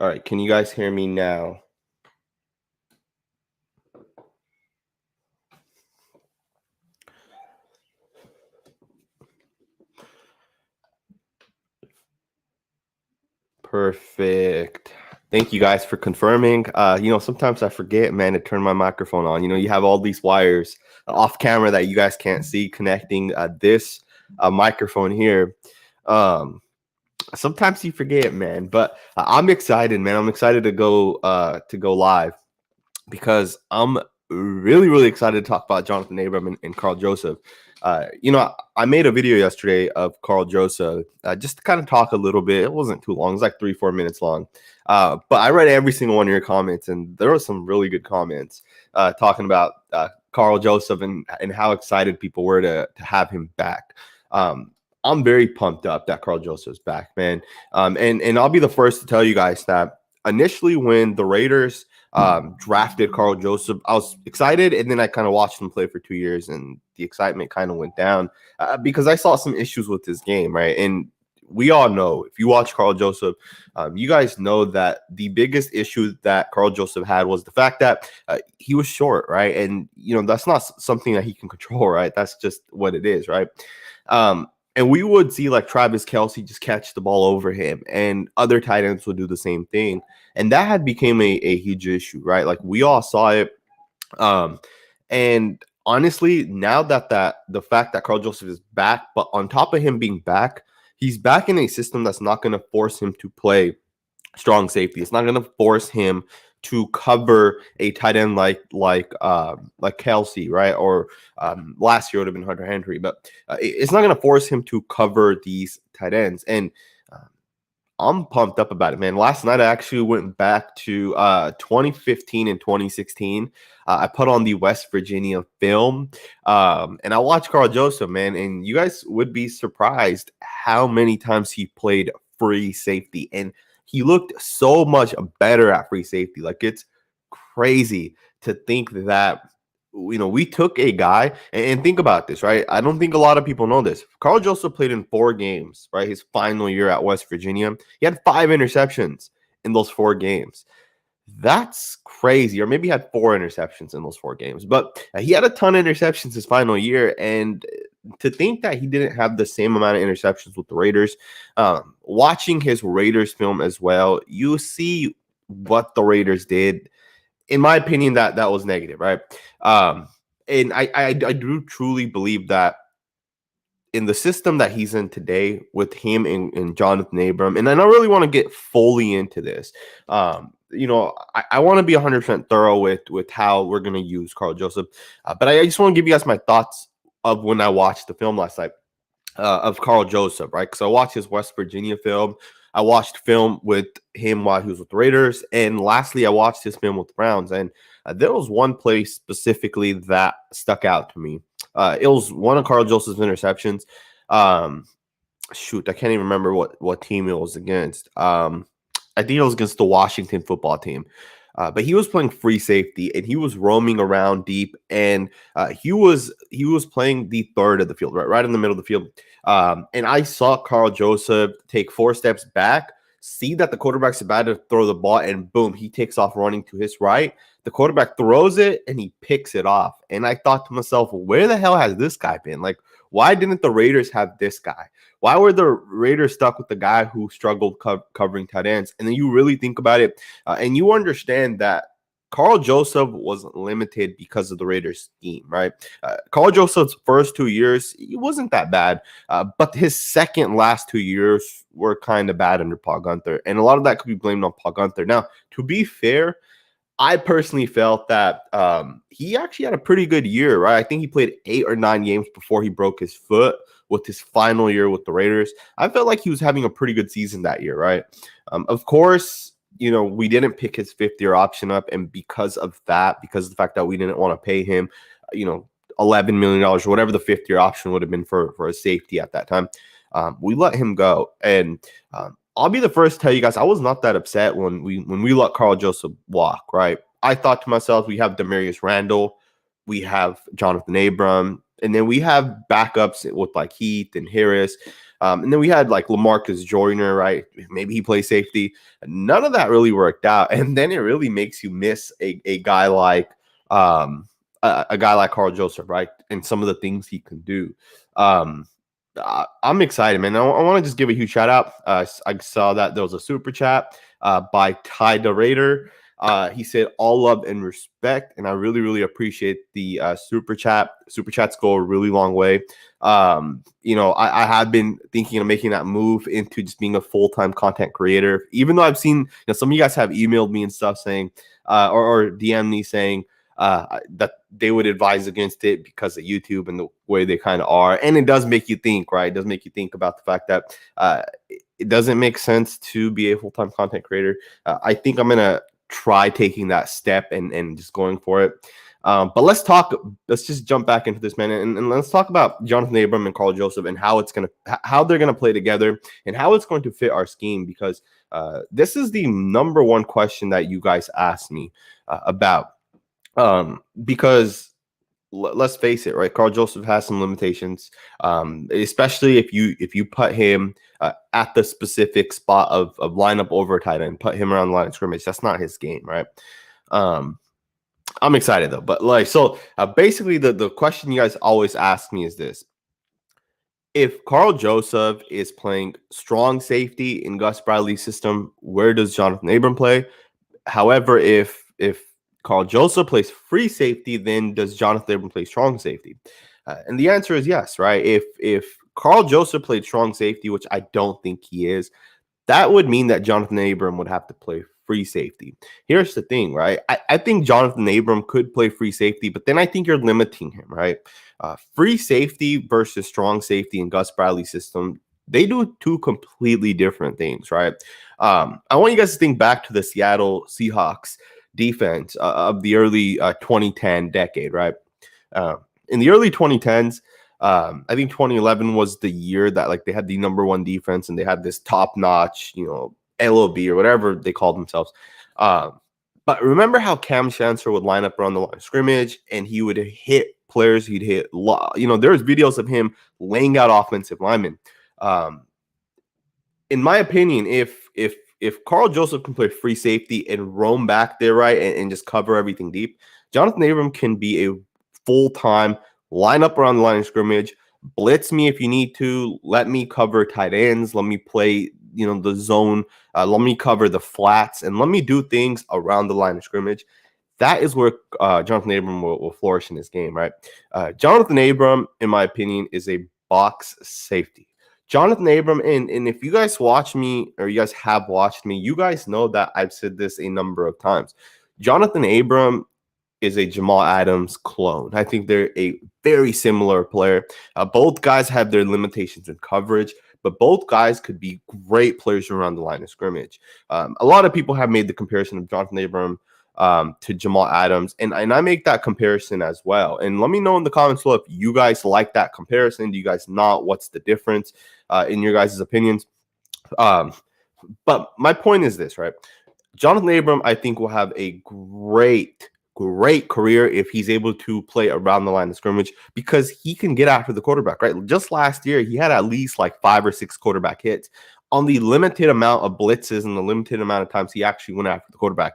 All right, can you guys hear me now? Perfect. Thank you guys for confirming. Sometimes I forget, man, to turn my microphone on. You have all these wires off camera that you guys can't see connecting this microphone here. Sometimes you forget, man, but I'm excited, man. I'm excited to go live because I'm really, really excited to talk about Johnathan Abram and Karl Joseph. I made a video yesterday of Karl Joseph just to kind of talk a little bit. It wasn't too long. It was like 3-4 minutes long. But I read every single one of your comments, and there were some really good comments talking about Karl Joseph and how excited people were to have him back. I'm very pumped up that Karl Joseph's back, man. And I'll be the first to tell you guys that initially when the Raiders drafted Karl Joseph, I was excited, and then I kind of watched him play for 2 years, and the excitement kind of went down because I saw some issues with his game, right? And we all know, if you watch Karl Joseph, you guys know that the biggest issue that Karl Joseph had was the fact that he was short, right? And that's not something that he can control, right? That's just what it is, right? And we would see like Travis Kelce just catch the ball over him, and other tight ends would do the same thing. And that had become a huge issue, right? Like we all saw it. And honestly, now that the fact that Karl Joseph is back, but on top of him being back, he's back in a system that's not going to force him to play strong safety. It's not going to force him to cover a tight end like Kelce, right? Or last year would have been Hunter Henry, but it's not going to force him to cover these tight ends. And I'm pumped up about it, man. Last night I actually went back to 2015 and 2016. I put on the West Virginia film, and I watched Karl Joseph, man. And you guys would be surprised how many times he played free safety, and he looked so much better at free safety. Like, it's crazy to think that, we took a guy, and think about this, right? I don't think a lot of people know this. Karl Joseph played in 4 games, right? His final year at West Virginia. He had 5 interceptions in those 4 games. That's crazy. Or maybe he had 4 interceptions in those 4 games. But he had a ton of interceptions his final year, and to think that he didn't have the same amount of interceptions with the Raiders, watching his Raiders film as well, you see what the Raiders did. In my opinion, that was negative, right? And I do truly believe that in the system that he's in today with him and Johnathan Abram, and I don't really want to get fully into this. I want to be 100% thorough with how we're going to use Karl Joseph, but I just want to give you guys my thoughts of when I watched the film last night of Karl Joseph, right? Because I watched his West Virginia film. I watched film with him while he was with the Raiders. And lastly, I watched his film with the Browns. And there was one play specifically that stuck out to me. It was one of Karl Joseph's interceptions. I can't even remember what team it was against. I think it was against the Washington football team. But he was playing free safety, and he was roaming around deep, and he was playing the third of the field, right in the middle of the field. And I saw Karl Joseph take 4 steps back, see that the quarterback's about to throw the ball, and boom, he takes off running to his right. The quarterback throws it, and he picks it off. And I thought to myself, where the hell has this guy been? Like, why didn't the Raiders have this guy? Why were the Raiders stuck with the guy who struggled covering tight ends? And then you really think about it, and you understand that Karl Joseph was limited because of the Raiders scheme, right? Karl Joseph's first 2 years, he wasn't that bad, but his last 2 years were kind of bad under Paul Guenther, and a lot of that could be blamed on Paul Guenther. Now, to be fair, I personally felt that he actually had a pretty good year, right? I think he played 8 or 9 games before he broke his foot with his final year with the Raiders. I felt like he was having a pretty good season that year, right? Of course, we didn't pick his 5th-year option up, and because of the fact that we didn't want to pay him, $11 million or whatever the 5th-year option would have been for a safety at that time, we let him go. And I'll be the first to tell you guys, I was not that upset when we let Karl Joseph walk, right? I thought to myself, we have Demarius Randall, we have Johnathan Abram, And then we have backups with like Heath and Harris. And then we had like LaMarcus Joyner, right? Maybe he plays safety. None of that really worked out. And then it really makes you miss a guy like a guy like Karl Joseph, right? And some of the things he can do. I'm excited, man. I want to just give a huge shout out. I saw that there was a super chat by SanjitRaider. He said all love and respect, and I really, really appreciate the super chat. Super chats go a really long way. I have been thinking of making that move into just being a full-time content creator. Even though I've seen, some of you guys have emailed me and stuff saying, or DM me saying that they would advise against it because of YouTube and the way they kind of are. And it does make you think, right? It does make you think about the fact that it doesn't make sense to be a full-time content creator. I think I'm gonna try taking that step and just going for it. But let's just jump back into this, man, and let's talk about Johnathan Abram and Karl Joseph and how they're gonna play together and how it's going to fit our scheme, because this is the number one question that you guys asked me about. Because let's face it, right? Karl Joseph has some limitations, especially if you put him at the specific spot of lineup over tight end, put him around the line of scrimmage. That's not his game, right? I'm excited though, but basically the question you guys always ask me is this: if Karl Joseph is playing strong safety in Gus Bradley's system, where does Johnathan Abram play? However, if Karl Joseph plays free safety, then does Johnathan Abram play strong safety? And the answer is yes, right? If Karl Joseph played strong safety, which I don't think he is, that would mean that Johnathan Abram would have to play free safety. Here's the thing, right? I think Johnathan Abram could play free safety, but then I think you're limiting him, right? Free safety versus strong safety in Gus Bradley's system, they do two completely different things, right? I want you guys to think back to the Seattle Seahawks defense of the early 2010 decade, right? In the early 2010s, I think 2011 was the year that like they had the number one defense and they had this top-notch, LOB or whatever they called themselves. But remember how Cam Chancellor would line up around the line of scrimmage and he would hit players. He'd hit, there's videos of him laying out offensive linemen. In my opinion, if Karl Joseph can play free safety and roam back there, right, and just cover everything deep, Johnathan Abram can be a full-time line up around the line of scrimmage, blitz me if you need to, let me cover tight ends, let me play, the zone, let me cover the flats, and let me do things around the line of scrimmage. That is where Johnathan Abram will flourish in this game, right? Johnathan Abram, in my opinion, is a box safety. Johnathan Abram, and if you guys watch me or you guys have watched me, you guys know that I've said this a number of times. Johnathan Abram is a Jamal Adams clone. I think they're a very similar player. Both guys have their limitations in coverage, but both guys could be great players around the line of scrimmage. A lot of people have made the comparison of Johnathan Abram to Jamal Adams, and I make that comparison as well. And let me know in the comments below if you guys like that comparison. Do you guys not? What's the difference in your guys' opinions? But my point is this, right? Johnathan Abram, I think, will have a great career if he's able to play around the line of scrimmage, because he can get after the quarterback, right? Just last year, he had at least like 5 or 6 quarterback hits on the limited amount of blitzes and the limited amount of times he actually went after the quarterback.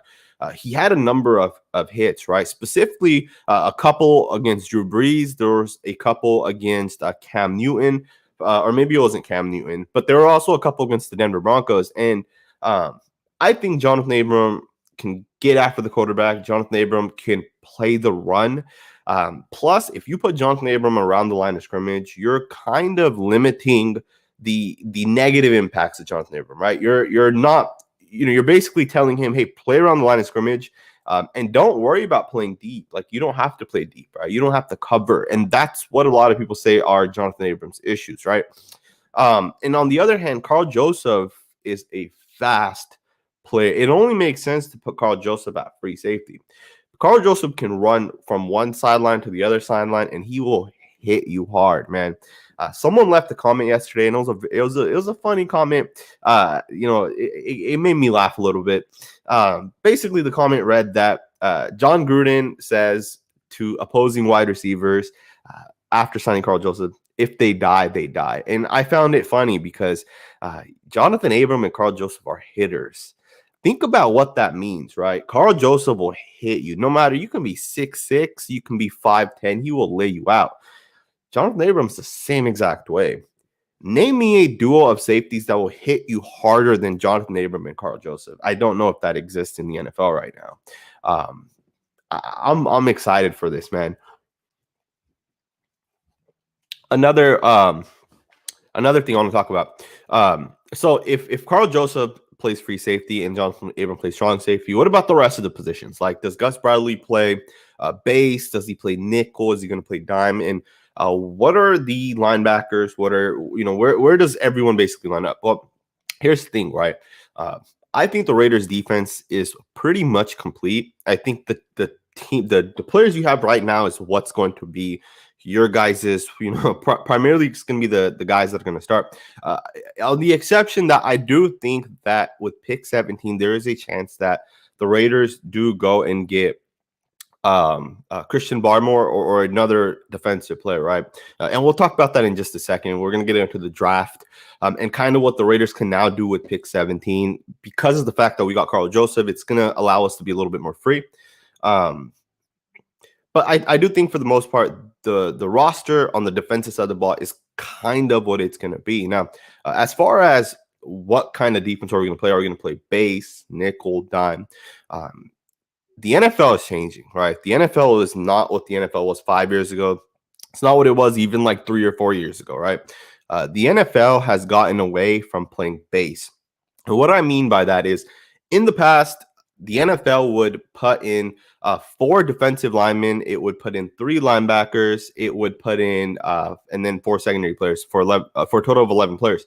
He had a number of hits, right? Specifically, a couple against Drew Brees. There was a couple against Cam Newton, or maybe it wasn't Cam Newton, but there were also a couple against the Denver Broncos. And I think Johnathan Abram can get after the quarterback. Johnathan Abram can play the run. Plus, if you put Johnathan Abram around the line of scrimmage, you're kind of limiting the negative impacts of Johnathan Abram, right? You're not, you're basically telling him, hey, play around the line of scrimmage, and don't worry about playing deep. Like, you don't have to play deep, right? You don't have to cover. And that's what a lot of people say are Johnathan Abram's issues, right? And on the other hand, Karl Joseph is a fast player. It only makes sense to put Karl Joseph at free safety. Karl Joseph can run from one sideline to the other sideline, and he will hit you hard, man. Someone left a comment yesterday, and it was a funny comment. It made me laugh a little bit. Basically, the comment read that John Gruden says to opposing wide receivers, after signing Karl Joseph, if they die, they die. And I found it funny because Johnathan Abram and Karl Joseph are hitters. Think about what that means, right? Karl Joseph will hit you. No matter, you can be 6'6", you can be 5'10", he will lay you out. Johnathan Abram's the same exact way. Name me a duo of safeties that will hit you harder than Johnathan Abram and Karl Joseph. I don't know if that exists in the NFL right now. I'm excited for this, man. Another thing I want to talk about. So if Karl Joseph plays free safety and Johnathan Abram plays strong safety, what about the rest of the positions? Like, does Gus Bradley play base? Does he play nickel? Is he going to play dime? And what are the linebackers? What are, where does everyone basically line up? Well, here's the thing, right? I think the Raiders defense is pretty much complete. I think that the team, the players you have right now is what's going to be your guys is, primarily it's going to be the guys that are going to start. On the exception that I do think that with pick 17, there is a chance that the Raiders do go and get Christian Barmore or another defensive player, right? And we'll talk about that in just a second. We're going to get into the draft and kind of what the Raiders can now do with pick 17. Because of the fact that we got Karl Joseph, it's going to allow us to be a little bit more free. But I do think for the most part, the roster on the defensive side of the ball is kind of what it's going to be. Now, as far as what kind of defense are we going to play base, nickel, dime? The NFL is changing, right? The NFL is not what the NFL was 5 years ago. It's not what it was even like 3 or 4 years ago, right? The NFL has gotten away from playing base. And what I mean by that is, in the past, the NFL would put in 4 defensive linemen. It would put in 3 linebackers. It would put in and then 4 secondary players for a total of 11 players.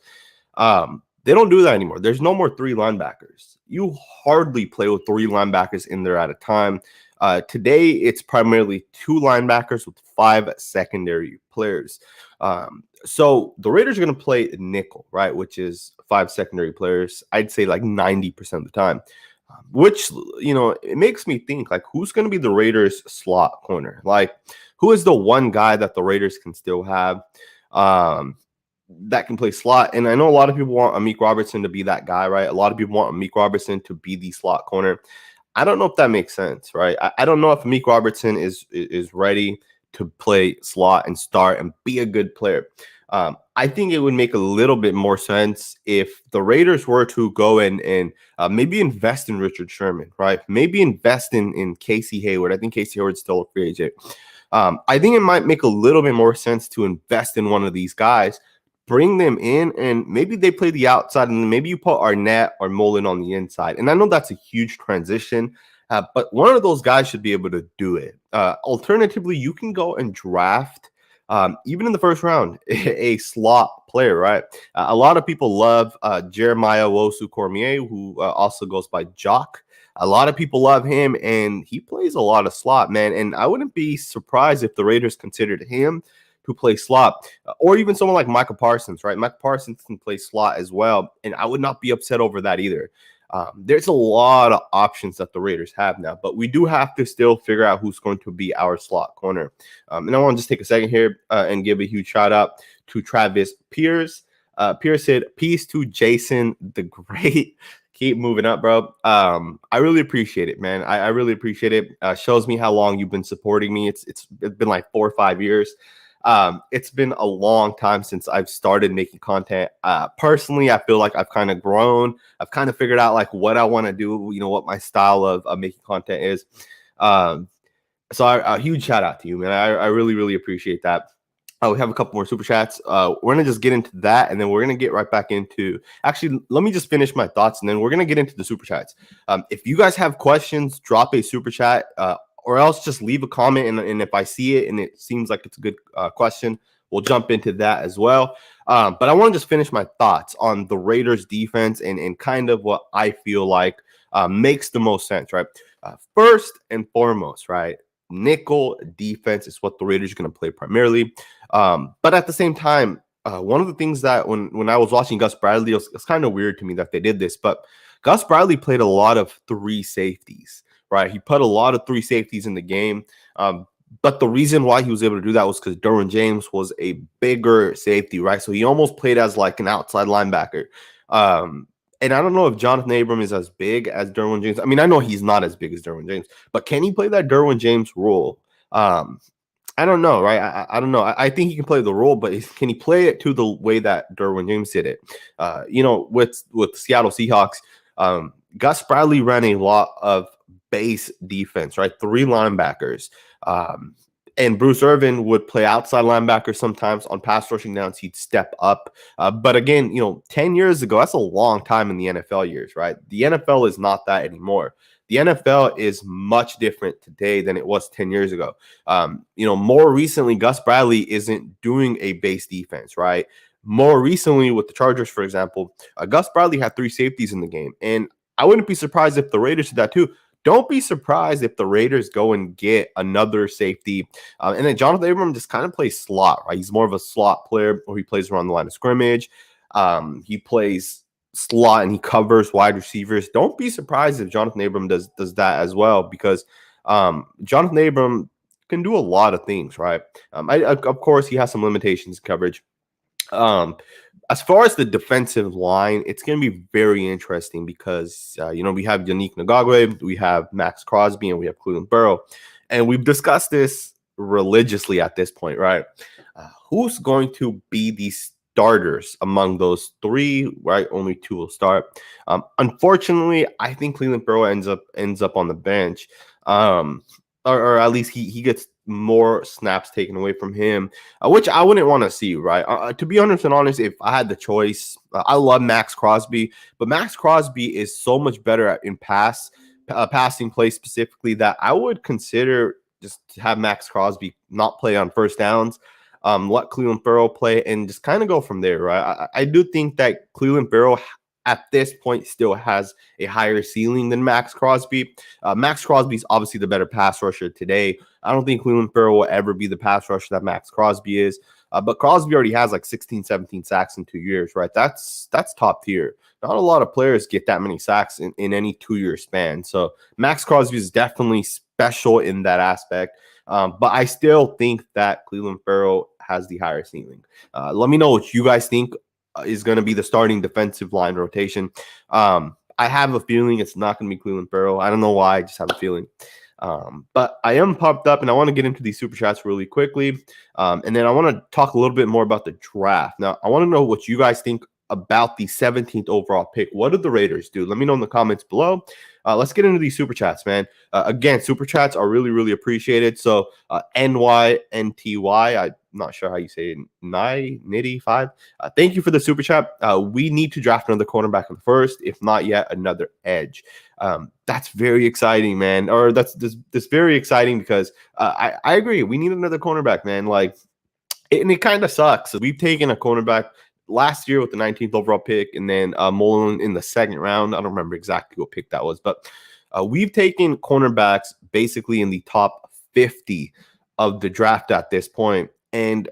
They don't do that anymore. There's no more 3 linebackers. You hardly play with 3 linebackers in there at a time. Today, it's primarily 2 linebackers with 5 secondary players. So the Raiders are going to play nickel, right, which is 5 secondary players. I'd say like 90% of the time. Which, it makes me think, like, who's going to be the Raiders slot corner? Like, who is the one guy that the Raiders can still have that can play slot? And I know a lot of people want Amik Robertson to be that guy, right? A lot of people want Amik Robertson to be the slot corner. I don't know if that makes sense, right? I don't know if Amik Robertson is ready to play slot and start and be a good player. I think it would make a little bit more sense if the Raiders were to go and maybe invest in Richard Sherman, right? Maybe invest in Casey Hayward. I think Casey Hayward's still a free agent. I think it might make a little bit more sense to invest in one of these guys, bring them in, and maybe they play the outside, and maybe you put Arnett or Mullen on the inside. And I know that's a huge transition, but one of those guys should be able to do it. Alternatively, you can go and draft, even in the first round, a slot player, right? A lot of people love Jeremiah Wosu-Cormier, who also goes by Jock. A lot of people love him, and he plays a lot of slot, man. And I wouldn't be surprised if the Raiders considered him to play slot, or even someone like Micah Parsons, right? Micah Parsons can play slot as well, and I would not be upset over that either. There's a lot of options that the Raiders have now, but we do have to still figure out who's going to be our slot corner. And I want to just take a second here and give a huge shout out to Travis Pierce. Pierce said, "Peace to Jason the Great." Keep moving up, bro. I really appreciate it, man. I really appreciate it. Shows me how long you've been supporting me. It's been like 4 or 5 years. It's been a long time since I've started making content. Personally, I feel like I've kind of grown. I've kind of figured out like what I want to do, what my style of making content is. So a huge shout out to you, man. I really, really appreciate that. We have a couple more super chats. We're going to just get into that, and then we're going to get right back into, actually, let me just finish my thoughts, and then we're going to get into the super chats. If you guys have questions, drop a super chat, or else just leave a comment, and if I see it and it seems like it's a good question, we'll jump into that as well. But I want to just finish my thoughts on the Raiders defense and kind of what I feel like makes the most sense, right? First and foremost, right? Nickel defense is what the Raiders are going to play primarily. But at the same time, one of the things that when I was watching Gus Bradley, it's kind of weird to me that they did this, but Gus Bradley played a lot of 3 safeties, right? He put a lot of 3 safeties in the game. But the reason why he was able to do that was because Derwin James was a bigger safety, right? So he almost played as like an outside linebacker. Um, and I don't know if Johnathan Abram is as big as Derwin James. I mean, I know he's not as big as Derwin James, but can he play that Derwin James role? I don't know, right? I don't know. I think he can play the role, but can he play it to the way that Derwin James did it? With Seattle Seahawks, Gus Bradley ran a lot of base defense, right? Three linebackers. Um, and Bruce Irvin would play outside linebacker sometimes on pass rushing downs. He'd step up. But again, 10 years ago, that's a long time in the NFL years, right? The NFL is not that anymore. The NFL is much different today than it was 10 years ago. More recently, Gus Bradley isn't doing a base defense, right? More recently, with the Chargers, for example, Gus Bradley had three safeties in the game. And I wouldn't be surprised if the Raiders did that too. Don't be surprised if the Raiders go and get another safety. And then Johnathan Abram just kind of plays slot, right? He's more of a slot player, or he plays around the line of scrimmage. He plays slot and he covers wide receivers. Don't be surprised if Johnathan Abram does that as well, because Johnathan Abram can do a lot of things, right? Of course, he has some limitations in coverage. As far as the defensive line, it's going to be very interesting because, we have Yannick Ngakoue, we have Max Crosby, and we have Cleveland Burrow. And we've discussed this religiously at this point, right? Who's going to be the starters among those three, right? Only two will start. Unfortunately, I think Cleveland Burrow ends up on the bench. Or at least he gets more snaps taken away from him, which I wouldn't want to see, right? To be honest, if I had the choice, I love Max Crosby, but Max Crosby is so much better in passing play specifically, that I would consider just to have Max Crosby not play on first downs, let Cleveland Burrow play, and just kind of go from there, right? I do think that Cleveland Burrow at this point still has a higher ceiling than Max Crosby. Max Crosby is obviously the better pass rusher today. I don't think Cleveland Burrow will ever be the pass rusher that Max Crosby is. But Crosby already has like 16, 17 sacks in 2 years, right? That's top tier. Not a lot of players get that many sacks in any 2-year span. So Max Crosby is definitely special in that aspect. But I still think that Cleveland Burrow has the higher ceiling. Let me know what you guys think is going to be the starting defensive line rotation. I have a feeling it's not going to be Cleveland Burrow. I don't know why. I just have a feeling. But I am pumped up, and I want to get into these super chats really quickly. And then I want to talk a little bit more about the draft. Now, I want to know what you guys think about the 17th overall pick. What did the Raiders do? Let me know in the comments below. Let's get into these super chats, man. Again, super chats are really, really appreciated. So NYNTY, I'm not sure how you say it, Nitty5. Thank you for the super chat. We need to draft another cornerback in the first, if not yet another edge. That's very exciting, man. Or that's very exciting because I agree. We need another cornerback, man. And it kind of sucks. We've taken a cornerback last year with the 19th overall pick, and then Mullen in the second round. I don't remember exactly what pick that was, but we've taken cornerbacks basically in the top 50 of the draft at this point. And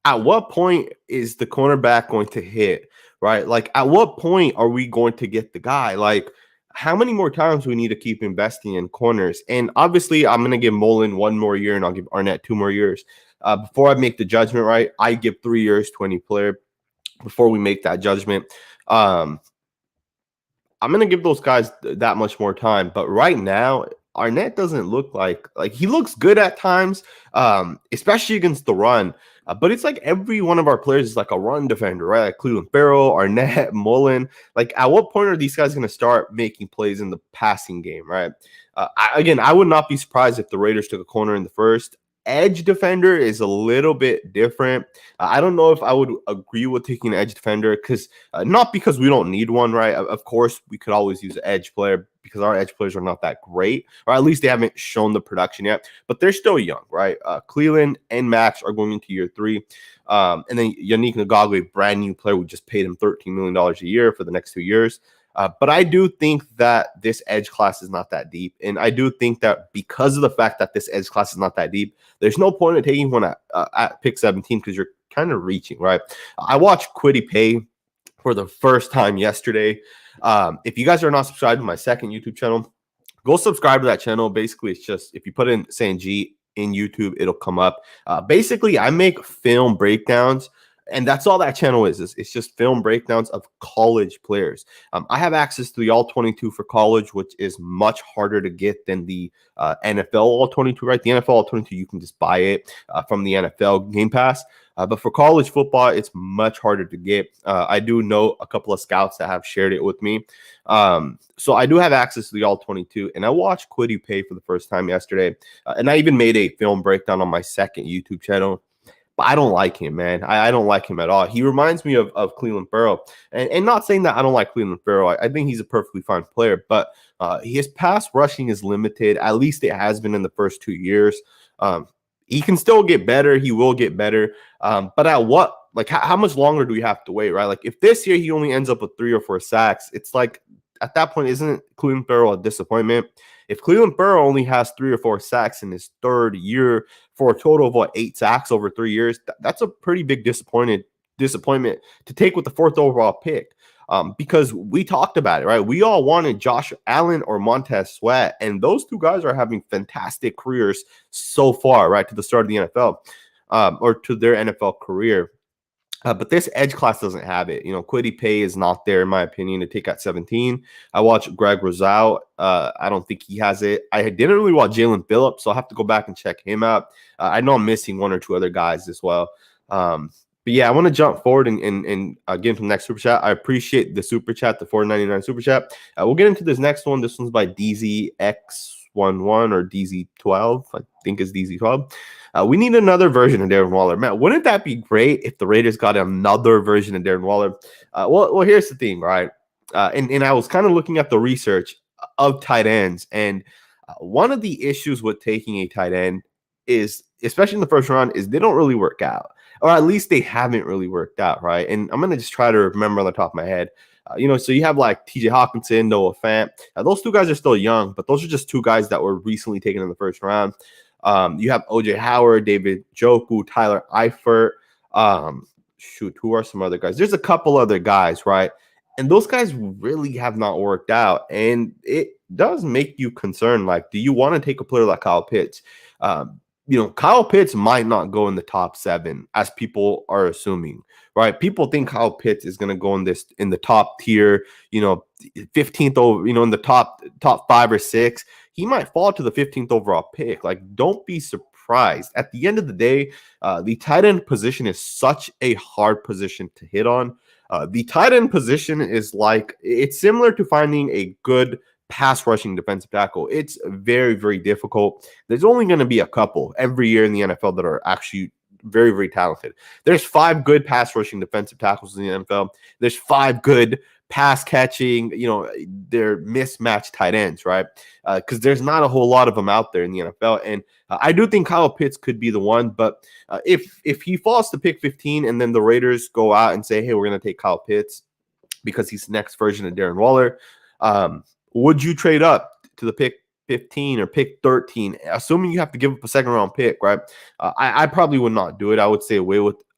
at what point is the cornerback going to hit, right? Like, at what point are we going to get the guy? Like, how many more times do we need to keep investing in corners? And obviously, I'm going to give Mullen 1 more year, and I'll give Arnett 2 more years. Before I make the judgment, right, I give 3 years to any player before we make that judgment. I'm going to give those guys that much more time. But right now, Arnett doesn't look like he looks good at times, especially against the run. But it's like every one of our players is like a run defender, right? Like Cleveland Farrell, Arnett, Mullen. Like, at what point are these guys going to start making plays in the passing game, right? I would not be surprised if the Raiders took a corner in the first. Edge defender is a little bit different. I don't know if I would agree with taking an edge defender, because not because we don't need one, right? Of course, we could always use an edge player because our edge players are not that great, or at least they haven't shown the production yet, but they're still young, right? Cleveland and Max are going into year 3. And then Yannick Ngakoue, brand new player, we just paid him $13 million a year for the next 2 years. But I do think that this edge class is not that deep. And I do think that because of the fact that this edge class is not that deep, there's no point in taking one at pick 17, because you're kind of reaching, right? I watched Kwity Paye for the first time yesterday. If you guys are not subscribed to my second YouTube channel, go subscribe to that channel. Basically, it's just if you put in Sanjit in YouTube, it'll come up. Basically, I make film breakdowns, and that's all that channel is. It's just film breakdowns of college players. I have access to the All 22 for college, which is much harder to get than the NFL All 22, right? The NFL All 22, you can just buy it from the NFL Game Pass. But for college football, it's much harder to get. I do know a couple of scouts that have shared it with me. So I do have access to the All 22, and I watched Kwity Paye for the first time yesterday. And I even made a film breakdown on my second YouTube channel. But I don't like him, man. I don't like him at all. He reminds me of Cleveland Farrell. And not saying that I don't like Cleveland Farrell. I think he's a perfectly fine player. But his pass rushing is limited. At least it has been in the first 2 years. He can still get better. He will get better. But at what? Like, how much longer do we have to wait, right? Like, if this year he only ends up with 3 or 4 sacks, it's like, at that point, isn't Cleveland Farrell a disappointment? If Cleveland Farrell only has 3 or 4 sacks in his third year for a total of 8 sacks over 3 years, that's a pretty big disappointment to take with the 4th overall pick. Because we talked about it, right? We all wanted Josh Allen or Montez Sweat, and those two guys are having fantastic careers so far, right, to the start of the NFL, or to their NFL career. But this edge class doesn't have it. Kwity Paye is not there, in my opinion, to take at 17. I watched Greg Rosal. I don't think he has it. I didn't really watch Jalen Phillips, so I'll have to go back and check him out. I know I'm missing 1 or 2 other guys as well. But yeah, I want to jump forward and get into the next super chat. I appreciate the super chat, the $4.99 super chat. We'll get into this next one. This one's by DZX11 or DZ12. I think it's DZ12. We need another version of Darren Waller. Man, wouldn't that be great if the Raiders got another version of Darren Waller? Well, here's the thing, right? And I was kind of looking at the research of tight ends, and one of the issues with taking a tight end is, especially in the first round, is they don't really work out, or at least they haven't really worked out, right? And I'm going to just try to remember on the top of my head. So you have like TJ Hawkinson, Noah Fant. Those 2 guys are still young, but those are just 2 guys that were recently taken in the first round. You have OJ Howard, David Njoku, Tyler Eifert. Who are some other guys? There's a couple other guys, right? And those guys really have not worked out. And it does make you concerned. Like, do you want to take a player like Kyle Pitts? Kyle Pitts might not go in the top 7, as people are assuming, right? People think Kyle Pitts is going to go in the top tier, 15th over, in the top 5 or 6. He might fall to the 15th overall pick. Like, don't be surprised. At the end of the day, the tight end position is such a hard position to hit on. The tight end position is it's similar to finding a good pass rushing defensive tackle. It's very, very difficult. There's only going to be a couple every year in the NFL that are actually very, very talented. There's 5 good pass rushing defensive tackles in the NFL. There's 5 good pass catching, they're mismatched tight ends, right? Because there's not a whole lot of them out there in the NFL. And I do think Kyle Pitts could be the one. But if he falls to pick 15 and then the Raiders go out and say, hey, we're going to take Kyle Pitts because he's the next version of Darren Waller, would you trade up to the pick 15 or pick 13, assuming you have to give up a 2nd round pick, right? I probably would not do it. I would stay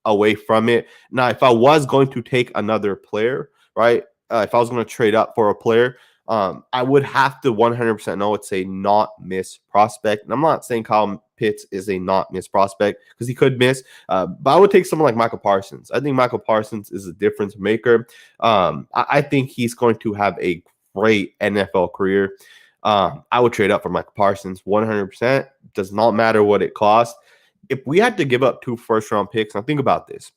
away from it. Now, if I was going to take another player, right? If I was going to trade up for a player, I would have to 100% know it's a not miss prospect. And I'm not saying Kyle Pitts is a not miss prospect because he could miss, but I would take someone like Michael Parsons. I think Michael Parsons is a difference maker. I think he's going to have a great NFL career. I would trade up for Michael Parsons 100%. Does not matter what it costs. If we had to give up 2 first-round picks, now think about this.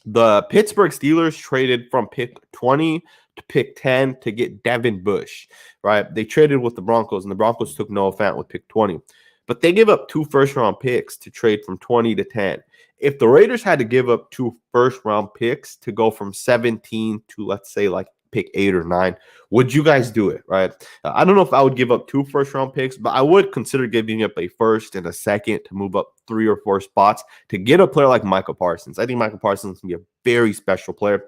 The Pittsburgh Steelers traded from pick 20 to pick 10 to get Devin Bush, right? They traded with the Broncos, and the Broncos took Noah Fant with pick 20. But they gave up 2 first-round picks to trade from 20 to 10. If the Raiders had to give up 2 first-round picks to go from 17 to, let's say, like pick 8 or 9, would you guys do it, right? I don't know if I would give up 2 first-round picks, but I would consider giving up a 1st and a 2nd to move up 3 or 4 spots to get a player like Michael Parsons. I think Michael Parsons can be a very special player.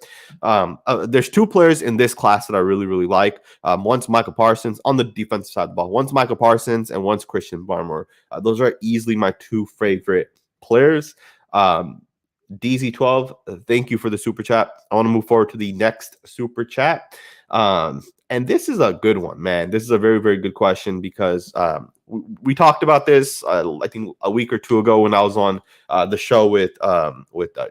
There's 2 players in this class that I really, really like. One's Michael Parsons on the defensive side of the ball. One's Michael Parsons and one's Christian Barmore. Those are easily my 2 favorite players. DZ12, thank you for the super chat. I want to move forward to the next super chat. And this is a good one, man. This is a very, very good question because we talked about this, I think, a week or two ago when I was on the show with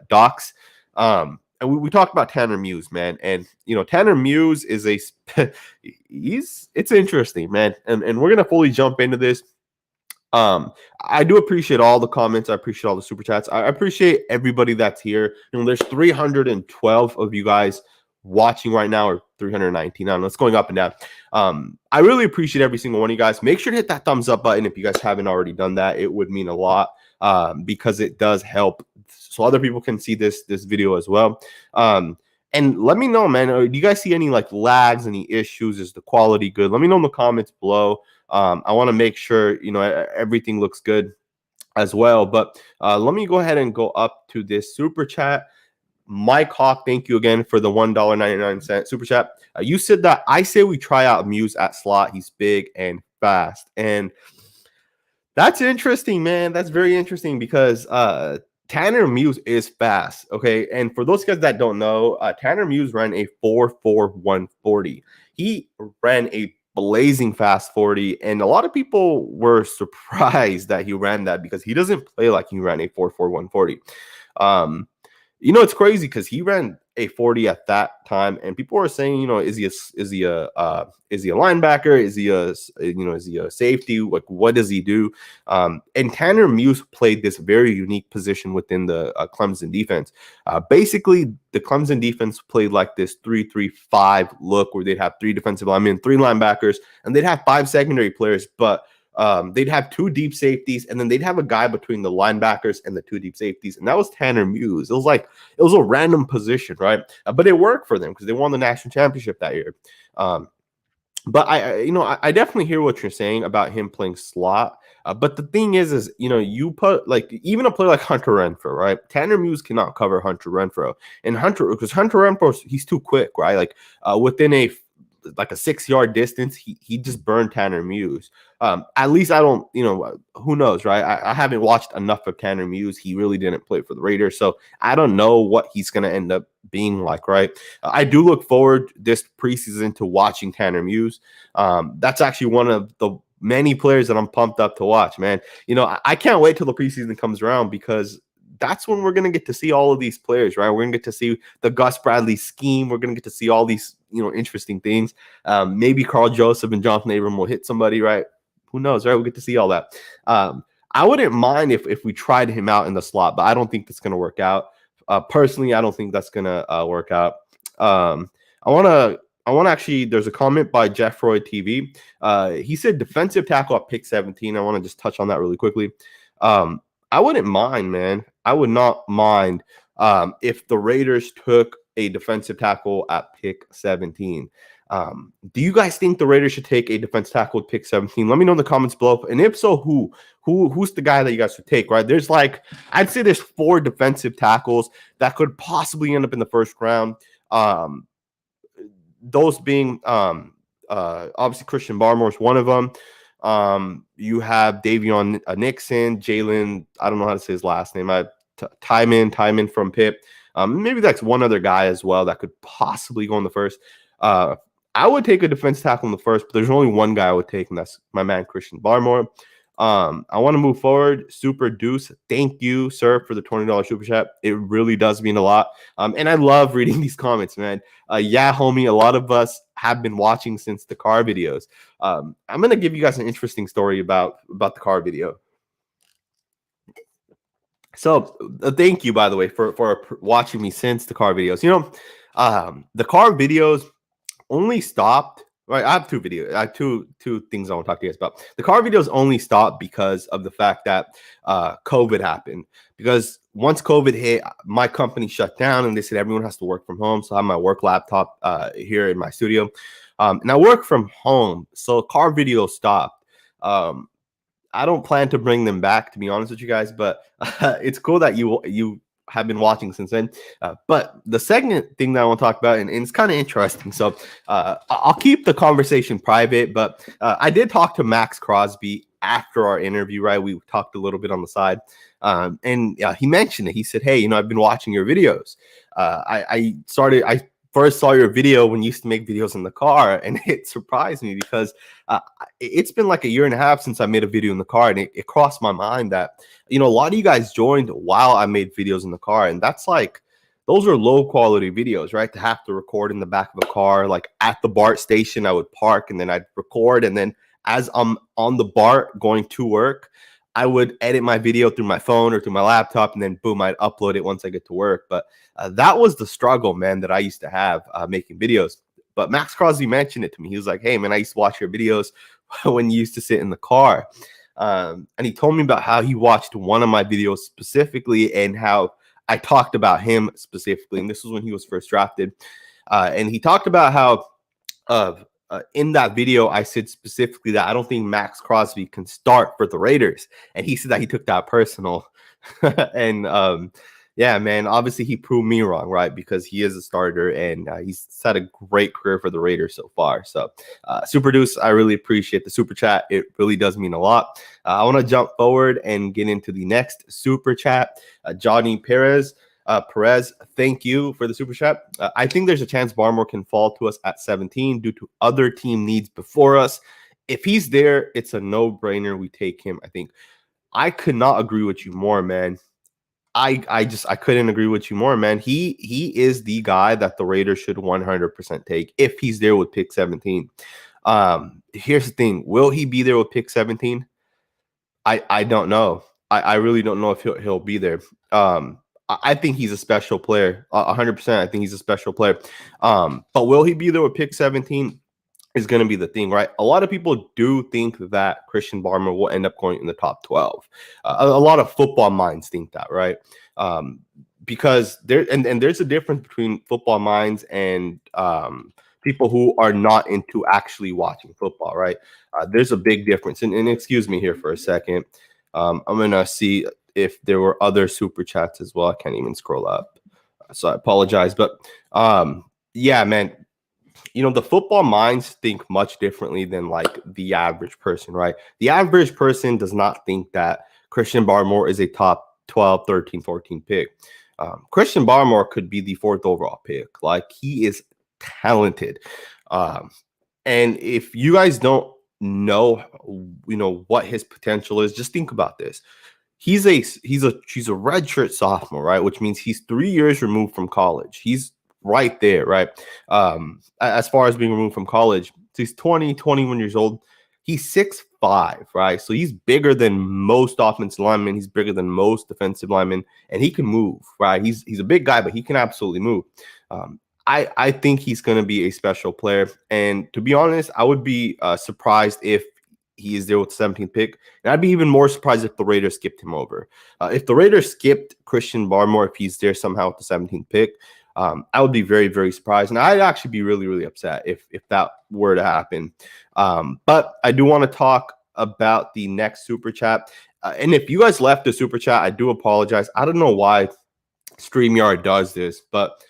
Docs. And we talked about Tanner Muse, man. And, Tanner Muse is it's interesting, man. And we're going to fully jump into this. I do appreciate all the comments. I appreciate all the super chats. I appreciate everybody that's here. There's 312 of you guys watching right now, or 319. I don't know. It's going up and down. I really appreciate every single one of you guys. Make sure to hit that thumbs up button if you guys haven't already done that. It would mean a lot because it does help so other people can see this video as well. And let me know, man, do you guys see any lags, any issues? Is the quality good? Let me know in the comments below. I want to make sure, everything looks good as well. But let me go ahead and go up to this super chat. Mike Hawk, thank you again for the $1.99 super chat. You said that I say we try out Muse at slot. He's big and fast. And that's interesting, man. That's very interesting because Tanner Muse is fast. Okay. And for those guys that don't know, Tanner Muse ran a 4.4140. He ran a blazing fast 40, and a lot of people were surprised that he ran that because he doesn't play like he ran a 4.4140. It's crazy because he ran a 40 at that time, and people were saying, is he a linebacker? Is he a safety? Like, what does he do? And Tanner Muse played this very unique position within the Clemson defense. Basically, the Clemson defense played like this 3-3-5 look where they'd have 3 defensive linemen, 3 linebackers, and they'd have 5 secondary players, but they'd have 2 deep safeties, and then they'd have a guy between the linebackers and the 2 deep safeties, and that was Tanner Muse. It was a random position, right? But it worked for them because they won the national championship that year. But I definitely hear what you're saying about him playing slot. But the thing is you put even a player like Hunter Renfrow, right? Tanner Muse cannot cover Hunter Renfrow, and Hunter Renfrow, he's too quick, right? Within a 6-yard distance, he just burned Tanner Muse. At least I don't, who knows, right? I haven't watched enough of Tanner Muse. He really didn't play for the Raiders, so I don't know what he's going to end up being like, right? I do look forward this preseason to watching Tanner Muse. That's actually one of the many players that I'm pumped up to watch, man. I can't wait till the preseason comes around because that's when we're going to get to see all of these players, right? We're going to get to see the Gus Bradley scheme. We're going to get to see all these, interesting things. Maybe Karl Joseph and Johnathan Abram will hit somebody, right? Who knows, right? We'll get to see all that. I wouldn't mind if we tried him out in the slot, but I don't think that's going to work out. Personally, I don't think that's going to work out. I want to actually, there's a comment by Jeff Roy TV. He said defensive tackle at pick 17. I want to just touch on that really quickly. I wouldn't mind, man. I would not mind if the Raiders took a defensive tackle at pick 17. Do you guys think the Raiders should take a defensive tackle at pick 17? Let me know in the comments below. And if so, who's the guy that you guys should take, right? I'd say there's 4 defensive tackles that could possibly end up in the first round. Those being obviously Christian Barmore is one of them. You have Davion Nixon, Jalen, I don't know how to say his last name. Tyman from Pitt. Maybe that's one other guy as well that could possibly go in the first. I would take a defense tackle in the first, but there's only one guy I would take, and that's my man Christian Barmore. I want to move forward. Super Deuce, thank you, sir, for the $20 super chat. It really does mean a lot. And I love reading these comments, man. Yeah, homie, a lot of us have been watching since the car videos. I'm going to give you guys an interesting story about the car video. So thank you, by the way, for watching me since the car videos. The car videos only stopped. Right, I have 2 videos. I have two things I want to talk to you guys about. The car videos only stopped because of the fact that COVID happened. Because once COVID hit, my company shut down, and they said everyone has to work from home. So I have my work laptop here in my studio, and I work from home. So car videos stopped. I don't plan to bring them back, to be honest with you guys, but it's cool that you have been watching since then. But the second thing that I want to talk about, and it's kind of interesting, so I'll keep the conversation private, but I did talk to Max Crosby after our interview, right? We talked a little bit on the side. And he mentioned it. He said, hey, I've been watching your videos. I first saw your video when you used to make videos in the car, and it surprised me because it's been like a year and a half since I made a video in the car, and it crossed my mind that a lot of you guys joined while I made videos in the car, and that's like, those are low quality videos, right? To have to record in the back of a car, like at the BART station, I would park and then I'd record, and then as I'm on the BART going to work, I would edit my video through my phone or through my laptop, and then boom, I'd upload it once I get to work. But that was the struggle, man, that I used to have making videos. But Max Crosby mentioned it to me. He was like, hey, man, I used to watch your videos when you used to sit in the car. And he told me about how he watched one of my videos specifically and how I talked about him specifically. And this was when he was first drafted. And he talked about how in that video, I said specifically that I don't think Max Crosby can start for the Raiders. And he said that he took that personal. And yeah, man, obviously he proved me wrong, right? Because he is a starter, and he's had a great career for the Raiders so far. So Super Deuce, I really appreciate the super chat. It really does mean a lot. I want to jump forward and get into the next super chat. Johnny Perez, thank you for the super chat. I think there's a chance Barmore can fall to us at 17 due to other team needs before us. If he's there, it's a no-brainer. We take him. I think I could not agree with you more, man. I couldn't agree with you more, man. He is the guy that the Raiders should 100% take if he's there with pick 17. Here's the thing: will he be there with pick 17? I don't know. I really don't know if he'll be there. I think he's a special player, 100%. I think he's a special player. But will he be there with pick 17? Is going to be the thing, right? A lot of people do think that Christian Barmore will end up going in the top 12. A lot of football minds think that, right? Because there's a difference between football minds and people who are not into actually watching football, right? There's a big difference. And excuse me here for a second. I'm going to see if there were other super chats as well. I can't even scroll up, so I apologize. But yeah, man. The football minds think much differently than like the average person, right? The average person does not think that Christian Barmore is a top 12, 13, 14 pick. Christian Barmore could be the 4th overall pick. Like, he is talented. And if you guys don't know, what his potential is, just think about this. He's a redshirt sophomore, right? Which means he's 3 years removed from college. He's right there, right? As far as being removed from college, so he's 21 years old. He's 6'5", right? So he's bigger than most offensive linemen. He's bigger than most defensive linemen, and he can move, right? He's a big guy, but he can absolutely move. I think he's going to be a special player. And to be honest, I would be surprised if he is there with the 17th pick. And I'd be even more surprised if the Raiders skipped him over. If the Raiders skipped Christian Barmore, if he's there somehow with the 17th pick, I would be very, very surprised. And I'd actually be really, really upset if that were to happen. But I do want to talk about the next super chat. And if you guys left a super chat, I do apologize. I don't know why StreamYard does this, but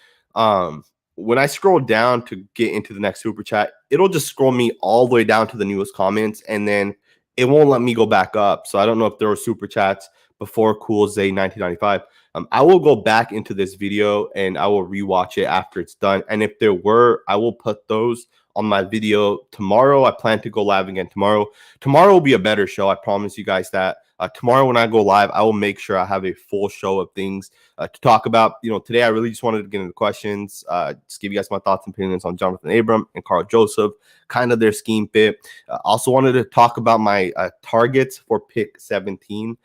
when I scroll down to get into the next super chat, it'll just scroll me all the way down to the newest comments, and then it won't let me go back up. So I don't know if there were super chats before Cool Zay 1995. I will go back into this video and I will rewatch it after it's done. And if there were, I will put those on my video tomorrow. I plan to go live again tomorrow. Tomorrow will be a better show. I promise you guys that. Tomorrow when I go live, I will make sure I have a full show of things to talk about. Today I really just wanted to get into questions, just give you guys my thoughts and opinions on Johnathan Abram and Karl Joseph, kind of their scheme fit. Also wanted to talk about my targets for pick 17.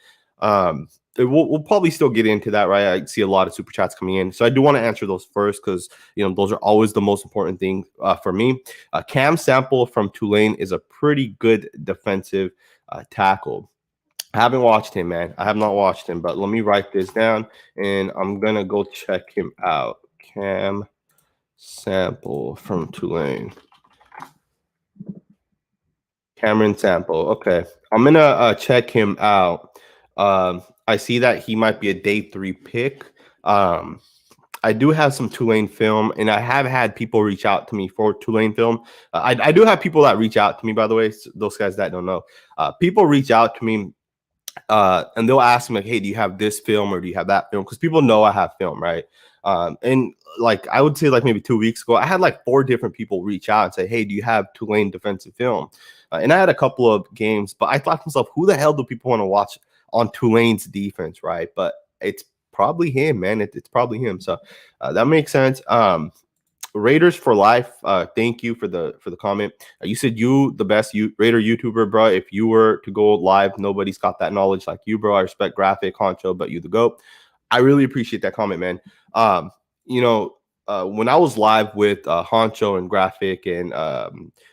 We'll probably still get into that, right? I see a lot of super chats coming in, so I do want to answer those first because those are always the most important thing for me. Cam Sample from Tulane is a pretty good defensive tackle. I haven't watched him, man. I have not watched him, but let me write this down and I'm gonna go check him out. Cam Sample from Tulane. Cameron Sample. Okay, I'm gonna check him out. I see that he might be a day 3 pick. I I do have some Tulane film, and I have had people reach out to me for Tulane film. I do have people that reach out to me, by the way. Those guys that don't know, people reach out to me, and they'll ask me like, "Hey, do you have this film or do you have that film?" Because people know I have film, right? And like I would say, like maybe 2 weeks ago, I had like 4 different people reach out and say, "Hey, do you have Tulane defensive film?" And I had a couple of games, but I thought to myself, "Who the hell do people want to watch on Tulane's defense, right?" But it's probably him, man. It's probably him. So that makes sense. Raiders for life. Thank you for the comment. You said you the best Raider YouTuber, bro. If you were to go live, nobody's got that knowledge like you, bro. I respect Graphic, Honcho, but you the GOAT. I really appreciate that comment, man. You know, when I was live with Honcho and Graphic and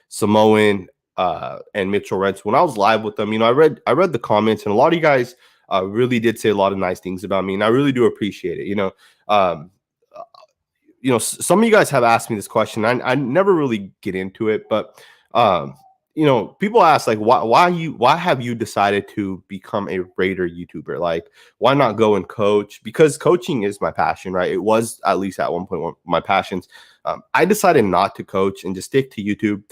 Samoan and Mitchell Rents, when I was live with them, you know, I read the comments, and a lot of you guys really did say a lot of nice things about me, and I really do appreciate it. Um, some of you guys have asked me this question. I never really get into it, but people ask like, why have you decided to become a Raider YouTuber? Like, why not go and coach? Because coaching is my passion, right? It was at least at one point one of my passions. I decided not to coach and just stick to YouTube.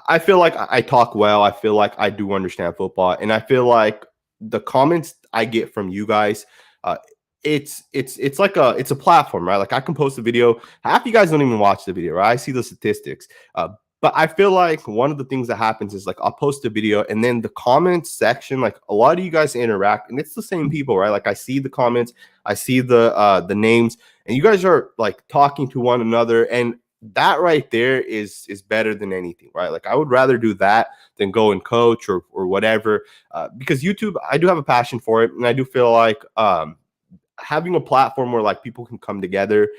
I feel like I talk well. I feel like I do understand football, and I feel like the comments I get from you guys, it's like it's a platform, right? Like I can post a video. Half you guys don't even watch the video, right? I see the statistics. But I feel like one of the things that happens is like I'll post a video and then the comments section, like a lot of you guys interact, and it's the same people, right? Like I see the comments, I see the names, and you guys are like talking to one another, and that right there is better than anything, right? Like I would rather do that than go and coach or whatever, because YouTube, I do have a passion for it, and I do feel like having a platform where like people can come together,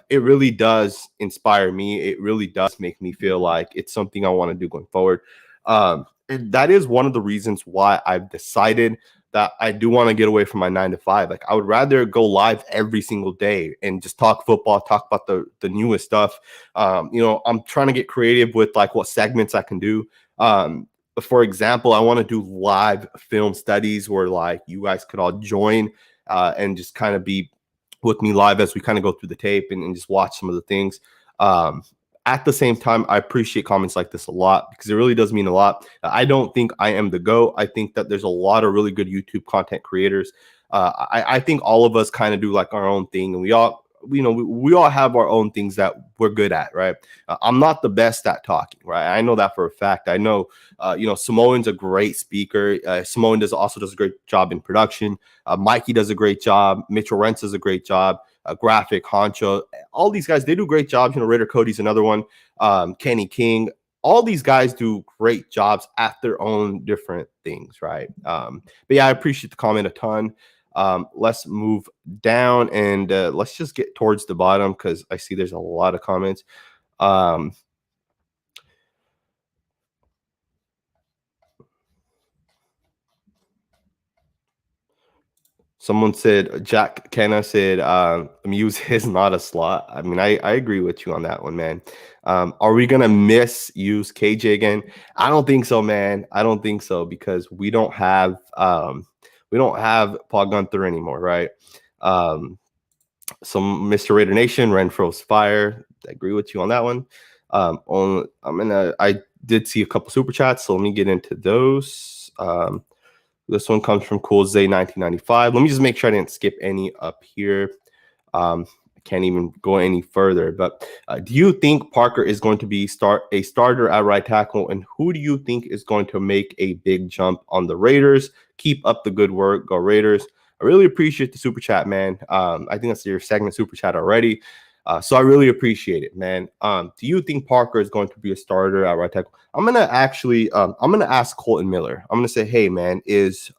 it really does inspire me. It really does make me feel like it's something I want to do going forward. And that is one of the reasons why I've decided that I do want to get away from my 9 to 5. Like I would rather go live every single day and just talk football, talk about the newest stuff. I'm trying to get creative with like what segments I can do. For example, I want to do live film studies where like you guys could all join and just kind of be with me live as we kind of go through the tape and just watch some of the things. At the same time, I appreciate comments like this a lot because it really does mean a lot. I don't think I am the GOAT. I think that there's a lot of really good YouTube content creators. I think all of us kind of do like our own thing, and we all have our own things that we're good at, right? I'm not the best at talking, right? I know that for a fact. I know, Samoan's a great speaker. Samoan also does a great job in production. Mikey does a great job. Mitchell Rents does a great job. Graphic, Honcho, all these guys, they do great jobs. Raider Cody's another one. Kenny King, all these guys do great jobs at their own different things, right? But yeah, I appreciate the comment a ton. Let's move down and let's just get towards the bottom because I see there's a lot of comments. Someone said, Jack Kenna said, Muse is not a slot. I mean, I agree with you on that one, man. Are we going to misuse KJ again? I don't think so, man. I don't think so because we don't have Paul Gunther anymore, right? Some Mr. Raider Nation, Renfro's fire. I agree with you on that one. I did see a couple super chats, so let me get into those. This one comes from Cool Zay 1995. Let me just make sure I didn't skip any up here. I can't even go any further. But do you think Parker is going to be a starter at right tackle? And who do you think is going to make a big jump on the Raiders? Keep up the good work. Go Raiders. I really appreciate the super chat, man. I think that's your second super chat already. So I really appreciate it, man. Do you think Parker is going to be a starter at right tackle? I'm gonna ask Colton Miller. I'm gonna say, hey, man, is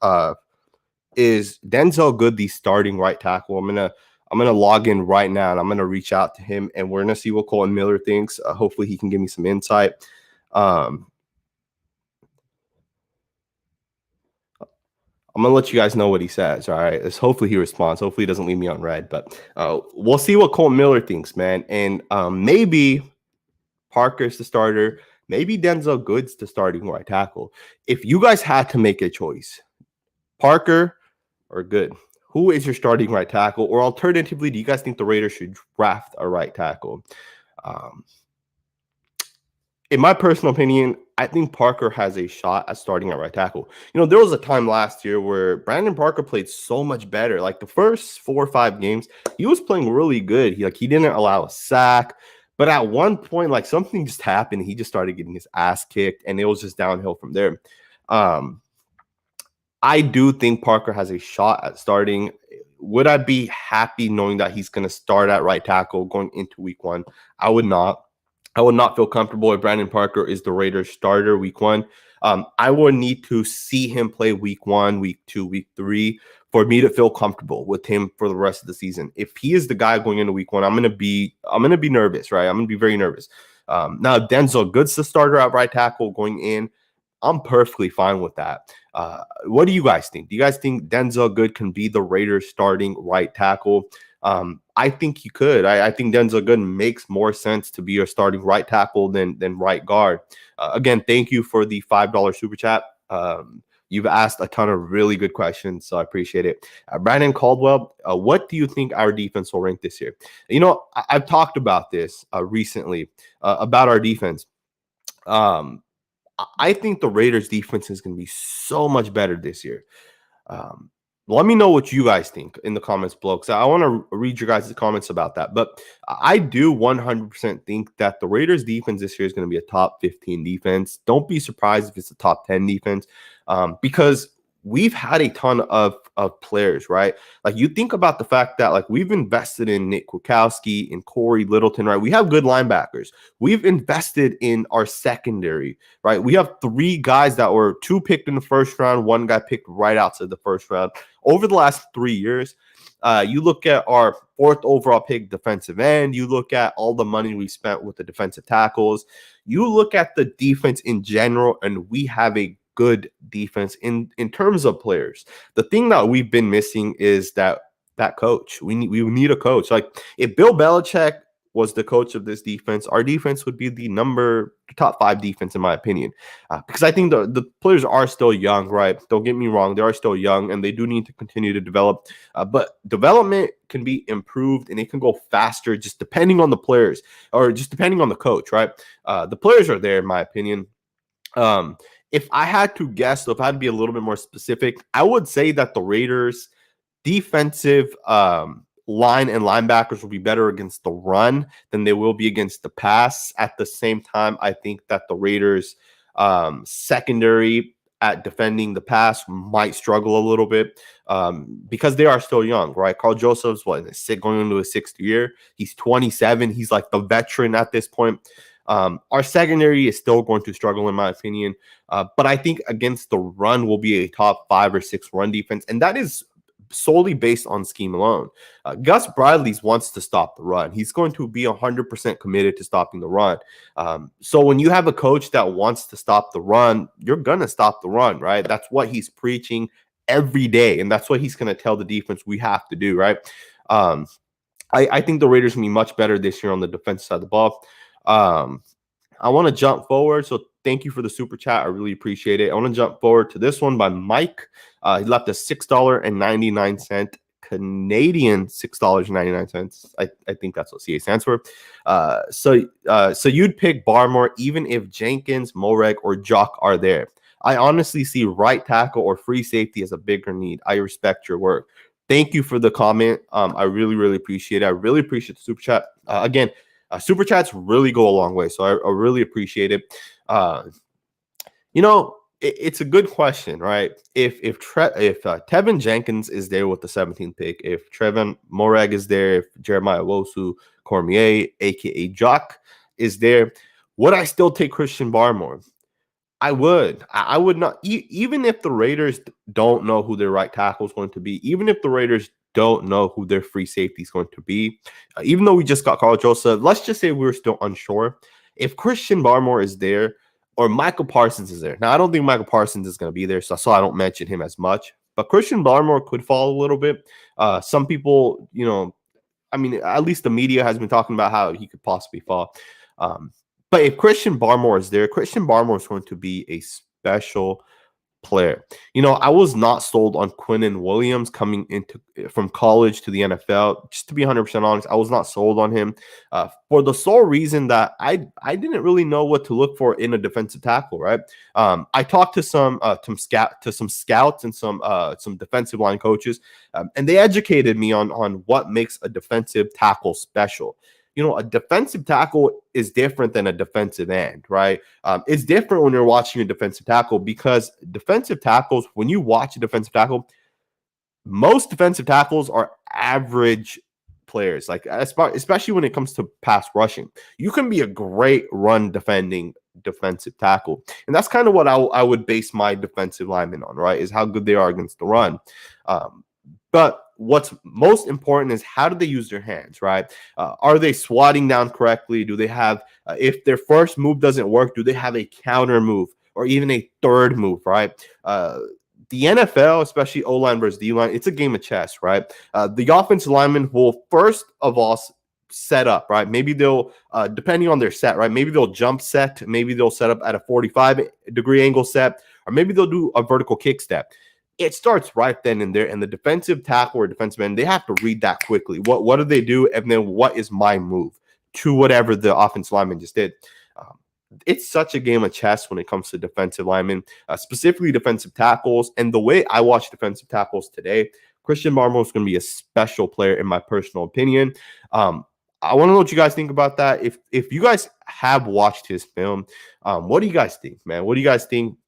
Denzel Good the starting right tackle? I'm gonna log in right now and I'm gonna reach out to him and we're gonna see what Colton Miller thinks. Hopefully he can give me some insight. I'm gonna let you guys know what he says. All right. Hopefully he responds. Hopefully he doesn't leave me on red. But we'll see what Colton Miller thinks, man. And maybe Parker's the starter. Maybe Denzel Good's the starting right tackle. If you guys had to make a choice, Parker or Good, who is your starting right tackle? Or alternatively, do you guys think the Raiders should draft a right tackle? Um, in my personal opinion, I think Parker has a shot at starting at right tackle. There was a time last year where Brandon Parker played so much better. Like the first 4 or 5 games, he was playing really good. He didn't allow a sack. But at one point, like something just happened. He just started getting his ass kicked, and it was just downhill from there. Um, I do think Parker has a shot at starting. Would I be happy knowing that he's going to start at right tackle going into week 1? I would not. I would not feel comfortable if Brandon Parker is the Raiders starter week 1. I would need to see him play week 1, week 2, week 3 for me to feel comfortable with him for the rest of the season. If he is the guy going into week 1, I'm gonna be nervous, right? I'm gonna be very nervous. Now, if Denzel Good's the starter at right tackle going in, I'm perfectly fine with that. What do you guys think? Do you guys think Denzel Good can be the Raiders starting right tackle? I think he could. I think Denzel Good makes more sense to be your starting right tackle than right guard. Again, thank you for the $5 super chat. You've asked a ton of really good questions, so I appreciate it. Brandon Caldwell, what do you think our defense will rank this year? I've talked about this recently about our defense. I think the Raiders defense is going to be so much better this year. Um, Let me know what you guys think in the comments below, because I want to read your guys' comments about that. But I do 100% think that the Raiders defense this year is going to be a top 15 defense. Don't be surprised if it's a top 10 defense, because we've had a ton of players, right? Like you think about the fact that like we've invested in Nick Kwiatkowski and Corey Littleton, right? We have good linebackers. We've invested in our secondary, right? We have 3 guys that were 2 picked in the first round, 1 guy picked right outside the first round. Over the last 3 years, you look at our 4th overall pick defensive end, you look at all the money we spent with the defensive tackles, you look at the defense in general, and we have a good defense in terms of players. The thing that we've been missing is that coach. We need a coach. Like if Bill Belichick was the coach of this defense, our defense would be the top 5 defense in my opinion, because I think the players are still young, right? Don't get me wrong, they are still young and they do need to continue to develop, but development can be improved and it can go faster just depending on the players or just depending on the coach, right? The players are there in my opinion. If I had to guess, so if I had to be a little bit more specific, I would say that the Raiders defensive line and linebackers will be better against the run than they will be against the pass. At the same time, I think that the Raiders secondary at defending the pass might struggle a little bit because they are still young, right? Karl Joseph's going into his 6th year. He's 27. He's like the veteran at this point. Our secondary is still going to struggle, in my opinion. But I think against the run will be a top 5 or 6 run defense. And that is solely based on scheme alone. Gus Bradley wants to stop the run. He's going to be 100% committed to stopping the run. So when you have a coach that wants to stop the run, you're going to stop the run, right? That's what he's preaching every day. And that's what he's going to tell the defense we have to do, right? I think the Raiders will be much better this year on the defensive side of the ball. I want to jump forward. So thank you for the super chat. I really appreciate it. I want to jump forward to this one by Mike. He left a $6.99 Canadian $6.99. I think that's what CA stands for. So you'd pick Barmore even if Jenkins, Moreg, or Jock are there. I honestly see right tackle or free safety as a bigger need. I respect your work. Thank you for the comment. I really, really appreciate it. I really appreciate the super chat. Again, super chats really go a long way, so I really appreciate it. It's a good question, right? If Tevin Jenkins is there with the 17th pick, if Trevin Morag is there, if Jeremiah Wosu Cormier, aka Jock, is there, would I still take Christian Barmore? I would. I would not, even if the Raiders don't know who their right tackle is going to be, even if the Raiders don't know who their free safety is going to be, even though we just got Karl Joseph, let's just say we're still unsure. If Christian Barmore is there or Michael Parsons is there. Now, I don't think Michael Parsons is going to be there, so I don't mention him as much. But Christian Barmore could fall a little bit. Some people, at least the media has been talking about how he could possibly fall. But if Christian Barmore is there, Christian Barmore is going to be a special player. I was not sold on Quinnen Williams coming into from college to the NFL. Just to be 100% honest, I was not sold on him for the sole reason that I didn't really know what to look for in a defensive tackle. Right. I talked to some scouts and some defensive line coaches, and they educated me on what makes a defensive tackle special. A defensive tackle is different than a defensive end, right? It's different when you're watching a defensive tackle because defensive tackles, when you watch a defensive tackle, most defensive tackles are average players, like especially when it comes to pass rushing. You can be a great run defending defensive tackle. And that's kind of what I would base my defensive linemen on, right? Is how good they are against the run. But what's most important is how do they use their hands, right? Are they swatting down correctly? Do they have, if their first move doesn't work, do they have a counter move or even a third move, right? The NFL, especially O-line versus D-line, it's a game of chess, right? The offensive lineman will first of all set up, right? Maybe they'll, depending on their set, right? Maybe they'll jump set. Maybe they'll set up at a 45-degree angle set, or maybe they'll do a vertical kick step. It starts right then and there, and the defensive tackle or defensive end, they have to read that quickly. What do they do? And then what is my move to whatever the offensive lineman just did? It's such a game of chess when it comes to defensive linemen, specifically defensive tackles. And the way I watch defensive tackles today, Christian Barmore is going to be a special player in my personal opinion. I want to know what you guys think about that. If you guys have watched his film, what do you guys think, man? What do you guys think?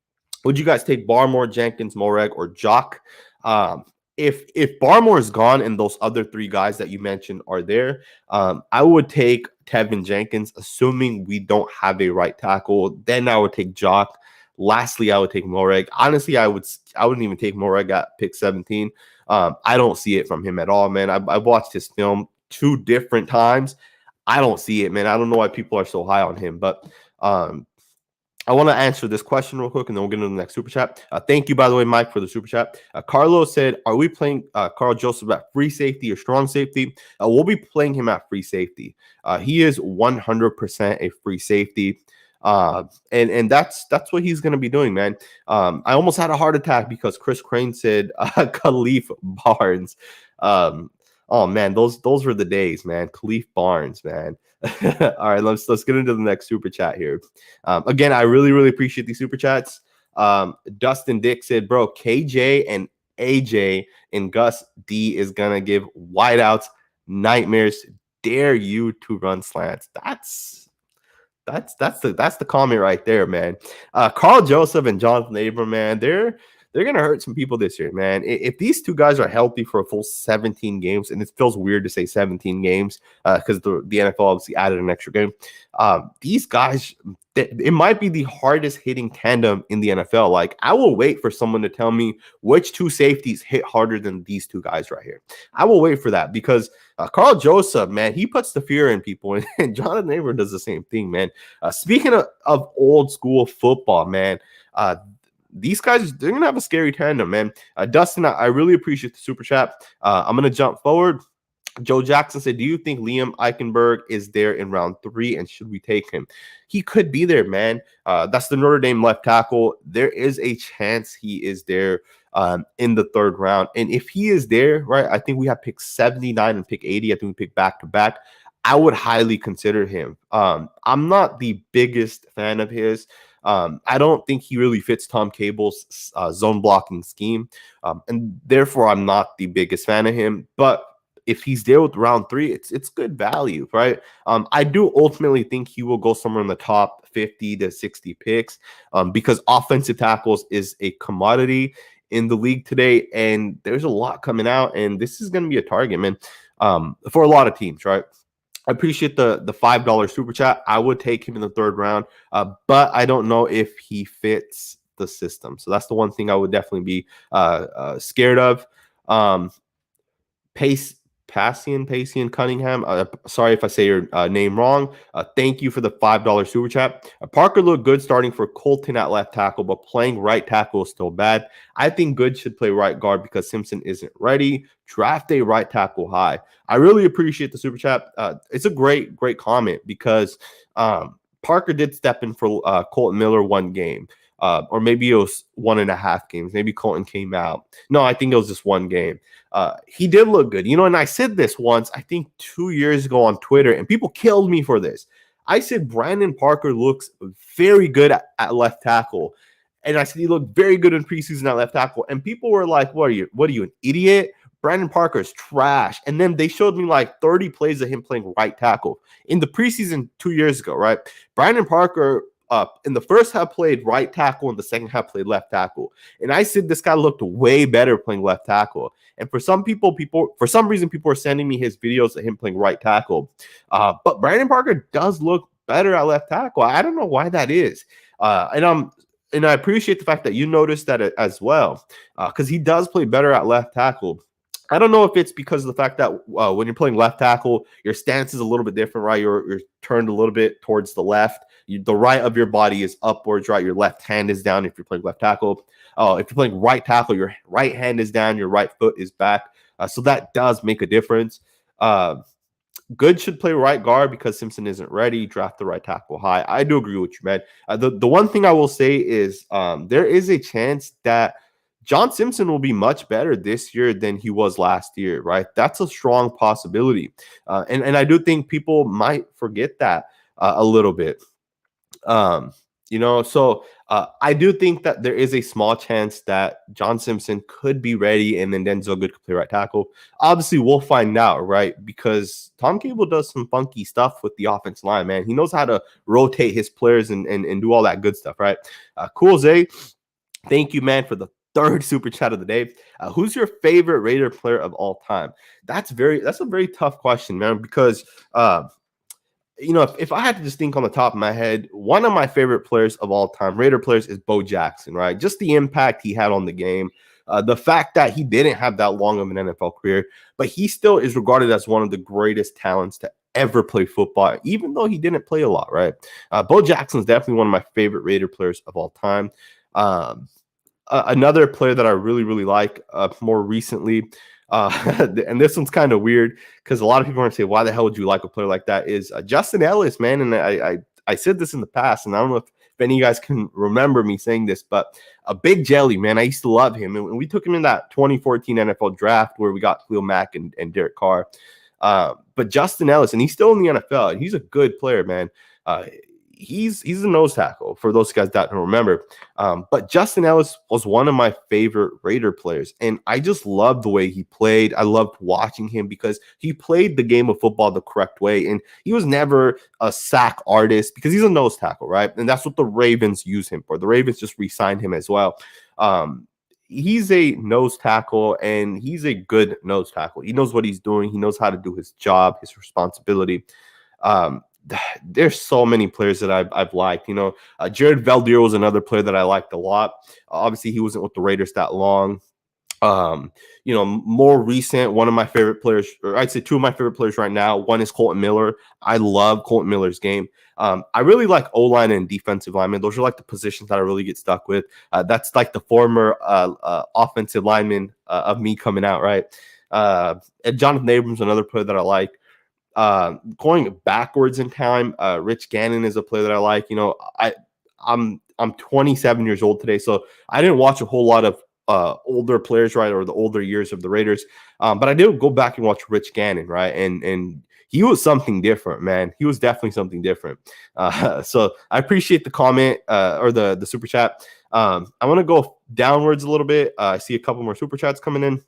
Would you guys take Barmore, Jenkins, Moreg, or Jock? If Barmore is gone and those other three guys that you mentioned are there, I would take Tevin Jenkins, assuming we don't have a right tackle. Then I would take Jock. Lastly, I would take Moreg. Honestly, I wouldn't even take Moreg at pick 17. I don't see it from him at all, man. I've watched his film 2 different times. I don't see it, man. I don't know why people are so high on him, but I want to answer this question real quick, and then we'll get into the next super chat. Thank you, by the way, Mike, for the super chat. Carlos said, are we playing Karl Joseph at free safety or strong safety? We'll be playing him at free safety. He is 100% a free safety. And that's what he's going to be doing, man. I almost had a heart attack because Chris Crane said Khalif Barnes. Oh, man, those were the days, man. Khalif Barnes, man. All right, let's get into the next super chat here. Again, I really appreciate these super chats. Dustin Dick said, bro, KJ and AJ and Gus D is gonna give wideouts nightmares. Dare you to run slants. That's the comment right there, man. Karl Joseph and Johnathan Abram, man, they're going to hurt some people this year, man. If these two guys are healthy for a full 17 games, and it feels weird to say 17 games because the NFL obviously added an extra game, these guys, it might be the hardest hitting tandem in the NFL. Like, I will wait for someone to tell me which 2 safeties hit harder than these 2 guys right here. I will wait for that because Karl Joseph, man, he puts the fear in people, and Johnathan Abram does the same thing, man. Speaking of old school football, man, these guys, they're going to have a scary tandem, man. Dustin, I really appreciate the super chat. I'm going to jump forward. Joe Jackson said, do you think Liam Eichenberg is there in round 3 and should we take him? He could be there, man. That's the Notre Dame left tackle. There is a chance he is there in the 3rd round. And if he is there, right, I think we have pick 79 and pick 80. I think we pick back-to-back. I would highly consider him. I'm not the biggest fan of his. I don't think he really fits Tom Cable's zone blocking scheme. And therefore, I'm not the biggest fan of him. But if he's there with round 3, it's good value, right? I do ultimately think he will go somewhere in the top 50 to 60 picks because offensive tackles is a commodity in the league today. And there's a lot coming out. And this is going to be a target, man, for a lot of teams, right? I appreciate the $5 super chat. I would take him in the 3rd round, but I don't know if he fits the system. So that's the one thing I would definitely be scared of. Pacian Cunningham. Sorry if I say your name wrong. Thank you for the $5 super chat. Parker looked good starting for Colton at left tackle, but playing right tackle is still bad. I think Good should play right guard because Simpson isn't ready. Draft a right tackle high. I really appreciate the super chat. It's a great comment because Parker did step in for Colton Miller one game. or maybe it was 1.5 games. Maybe Colton came out. No, I think it was just one game. He did look good, and I said this once, I think 2 years ago on Twitter, and people killed me for this. I said Brandon Parker looks very good at left tackle. And I said he looked very good in preseason at left tackle. And people were like, what are you, an idiot? Brandon Parker is trash. And then they showed me like 30 plays of him playing right tackle in the preseason 2 years ago, right? Brandon Parker in the first half played right tackle and the second half played left tackle. And I said this guy looked way better playing left tackle. And for some reason, people are sending me his videos of him playing right tackle. But Brandon Parker does look better at left tackle. I don't know why that is. And I appreciate the fact that you noticed that as well, because he does play better at left tackle. I don't know if it's because of the fact that when you're playing left tackle, your stance is a little bit different, right? You're turned a little bit towards the left. The right of your body is upwards, right? Your left hand is down if you're playing left tackle. If you're playing right tackle, your right hand is down, your right foot is back. So that does make a difference. Good should play right guard because Simpson isn't ready. Draft the right tackle high. I do agree with you, man. The one thing I will say is there is a chance that John Simpson will be much better this year than he was last year, right? That's a strong possibility. And I do think people might forget that a little bit. So I do think that there is a small chance that John Simpson could be ready and then Denzel Good could play right tackle. Obviously, we'll find out, right? Because Tom Cable does some funky stuff with the offensive line, man. He knows how to rotate his players and do all that good stuff, right? Cool, Zay. Thank you, man, for the third super chat of the day. Who's your favorite Raider player of all time? That's a very tough question, man, because if I had to just think on the top of my head, one of my favorite players of all time, Raider players, is Bo Jackson, right? Just the impact he had on the game. The fact that he didn't have that long of an NFL career, but he still is regarded as one of the greatest talents to ever play football, even though he didn't play a lot, right? Bo Jackson is definitely one of my favorite Raider players of all time. Another player that I really, really like more recently, and this one's kind of weird because a lot of people are going to say, why the hell would you like a player like that, is Justin Ellis, man. And I said this in the past, and I don't know if any of you guys can remember me saying this, but a big jelly, man. I used to love him. And we took him in that 2014 NFL draft where we got Khalil Mack and Derek Carr. But Justin Ellis, and he's still in the NFL, and he's a good player, man. He's a nose tackle for those guys that don't remember. But Justin Ellis was one of my favorite Raider players. And I just loved the way he played. I loved watching him because he played the game of football the correct way. And he was never a sack artist because he's a nose tackle, right? And that's what the Ravens use him for. The Ravens just re-signed him as well. He's a nose tackle, and he's a good nose tackle. He knows what he's doing. He knows how to do his job, his responsibility. There's so many players that I've liked. Jared Valdir was another player that I liked a lot. Obviously, he wasn't with the Raiders that long. More recent, one of my favorite players, or I'd say two of my favorite players right now. One is Colton Miller. I love Colton Miller's game. I really like O-line and defensive lineman. Those are like the positions that I really get stuck with. That's like the former offensive lineman of me coming out, right? And Johnathan Abram's another player that I like. Going backwards in time, Rich Gannon is a player that I like. I'm 27 years old today, so I didn't watch a whole lot of older players, right, or the older years of the Raiders. But I did go back and watch Rich Gannon, right, and he was something different, man. He was definitely something different. So I appreciate the comment or the super chat. I want to go downwards a little bit. I see a couple more super chats coming in.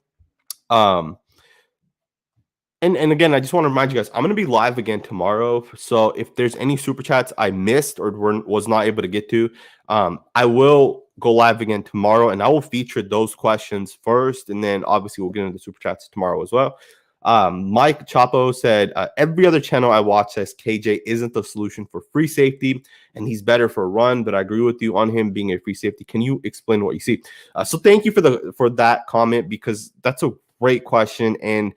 And again, I just want to remind you guys, I'm going to be live again tomorrow. So if there's any super chats I missed or was not able to get to, I will go live again tomorrow, and I will feature those questions first. And then obviously we'll get into the super chats tomorrow as well. Mike Chapo said, every other channel I watch says KJ isn't the solution for free safety, and he's better for a run, but I agree with you on him being a free safety. Can you explain what you see? So thank you for that comment, because that's a great question. And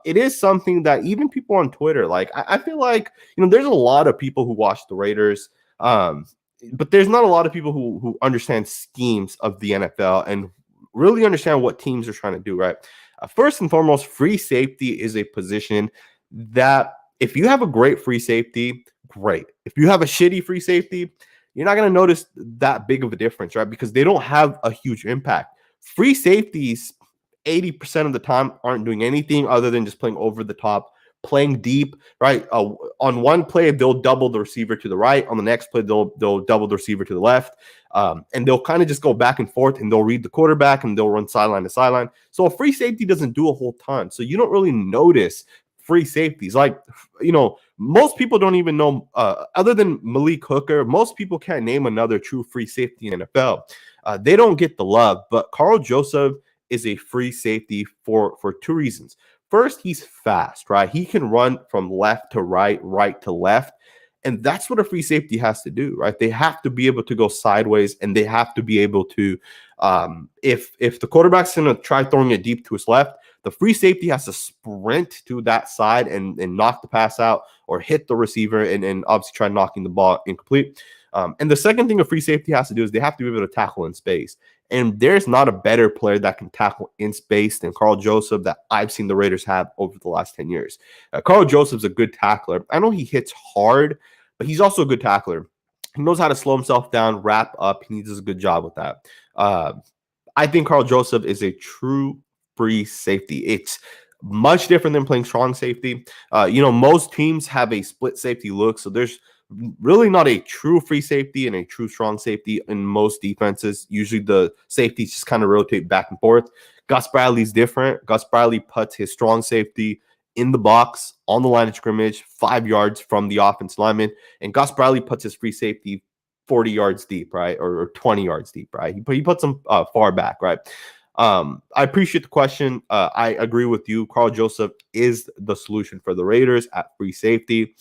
it is something that even people on Twitter, like I feel like, there's a lot of people who watch the Raiders, but there's not a lot of people who understand schemes of the NFL and really understand what teams are trying to do, right? First and foremost, free safety is a position that if you have a great free safety, great. If you have a shitty free safety, you're not going to notice that big of a difference, right? Because they don't have a huge impact. Free safeties, 80% of the time, aren't doing anything other than just playing over the top, playing deep, right? On one play, they'll double the receiver to the right. On the next play, they'll double the receiver to the left. And they'll kind of just go back and forth, and they'll read the quarterback, and they'll run sideline to sideline. So a free safety doesn't do a whole ton. So you don't really notice free safeties. Like, most people don't even know, other than Malik Hooker, most people can't name another true free safety in the NFL. They don't get the love, but Karl Joseph is a free safety for two reasons. First, he's fast, right? He can run from left to right, right to left. And that's what a free safety has to do, right? They have to be able to go sideways, and they have to be able to, if the quarterback's going to try throwing it deep to his left, the free safety has to sprint to that side and knock the pass out or hit the receiver and obviously try knocking the ball incomplete. And the second thing a free safety has to do is they have to be able to tackle in space. And there's not a better player that can tackle in space than Karl Joseph that I've seen the Raiders have over the last 10 years. Karl Joseph's a good tackler. I know he hits hard, but he's also a good tackler. He knows how to slow himself down, wrap up. He does a good job with that. I think Karl Joseph is a true free safety. It's much different than playing strong safety. Most teams have a split safety look, so there's really not a true free safety and a true strong safety in most defenses. Usually the safeties just kind of rotate back and forth. Gus Bradley's different. Gus Bradley puts his strong safety in the box on the line of scrimmage, 5 yards from the offensive lineman, and Gus Bradley puts his free safety 40 yards deep, right, or 20 yards deep, right? He puts them far back, right? I appreciate the question. I agree with you. Karl Joseph is the solution for the Raiders at free safety.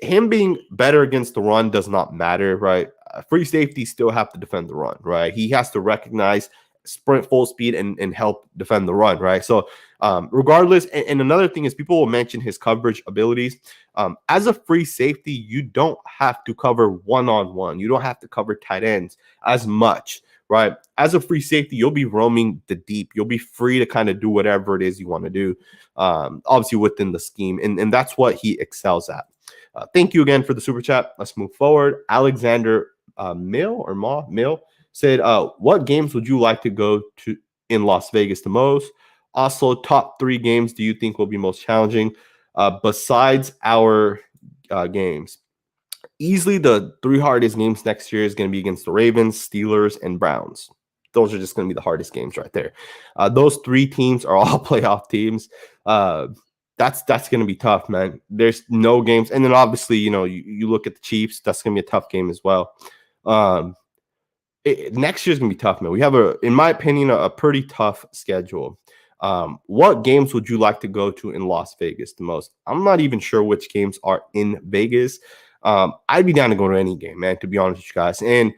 Him being better against the run does not matter, right? Free safety still have to defend the run, right? He has to recognize, sprint full speed, and help defend the run, right? So regardless, and another thing is people will mention his coverage abilities. As a free safety, you don't have to cover one-on-one. You don't have to cover tight ends as much, right? As a free safety, you'll be roaming the deep. You'll be free to kind of do whatever it is you want to do, obviously within the scheme. And that's what he excels at. Thank you again for the super chat. Let's move forward. Alexander Mill said, what games would you like to go to in Las Vegas the most? Also, top 3 games do you think will be most challenging besides our games? Easily the 3 hardest games next year is going to be against the Ravens, Steelers, and Browns. Those are just going to be the hardest games right there. Those 3 teams are all playoff teams. That's going to be tough, man. There's no games. And then obviously, you look at the Chiefs, that's going to be a tough game as well. Next year's going to be tough, man. We have, in my opinion, a pretty tough schedule. What games would you like to go to in Las Vegas the most? I'm not even sure which games are in Vegas. I'd be down to go to any game, man, to be honest with you guys. And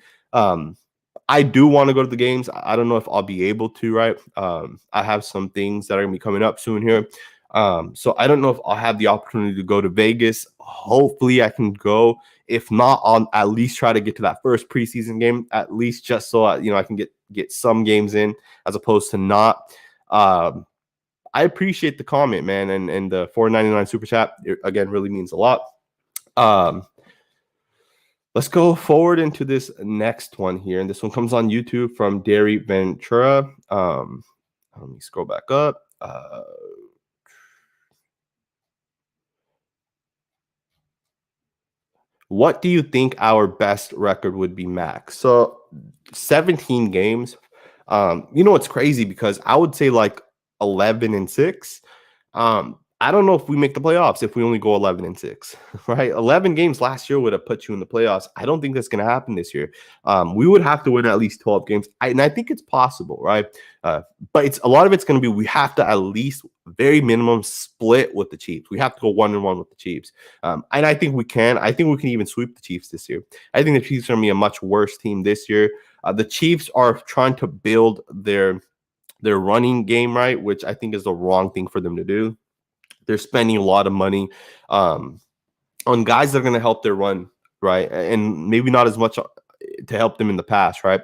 I do want to go to the games. I don't know if I'll be able to, right? I have some things that are going to be coming up soon here. So I don't know if I'll have the opportunity to go to Vegas. Hopefully I can go. If not, I'll at least try to get to that first preseason game, at least just so I can get some games in as opposed to not. I appreciate the comment, man, and the $4.99 super chat. It, again, really means a lot. Let's go forward into this next one here, and this one comes on YouTube from Derry Ventura. Let me scroll back up. What do you think our best record would be, Max? So 17 games. It's crazy because I would say like 11-6. I don't know if we make the playoffs if we only go 11-6, right? 11 games last year would have put you in the playoffs. I don't think that's going to happen this year. We would have to win at least 12 games. And I think it's possible, right? But a lot of it's going to be, we have to at least very minimum split with the Chiefs. We have to go 1-1 with the Chiefs. And I think we can. I think we can even sweep the Chiefs this year. I think the Chiefs are going to be a much worse team this year. The Chiefs are trying to build their running game, right? Which I think is the wrong thing for them to do. They're spending a lot of money on guys that are going to help their run, right? And maybe not as much to help them in the past, right?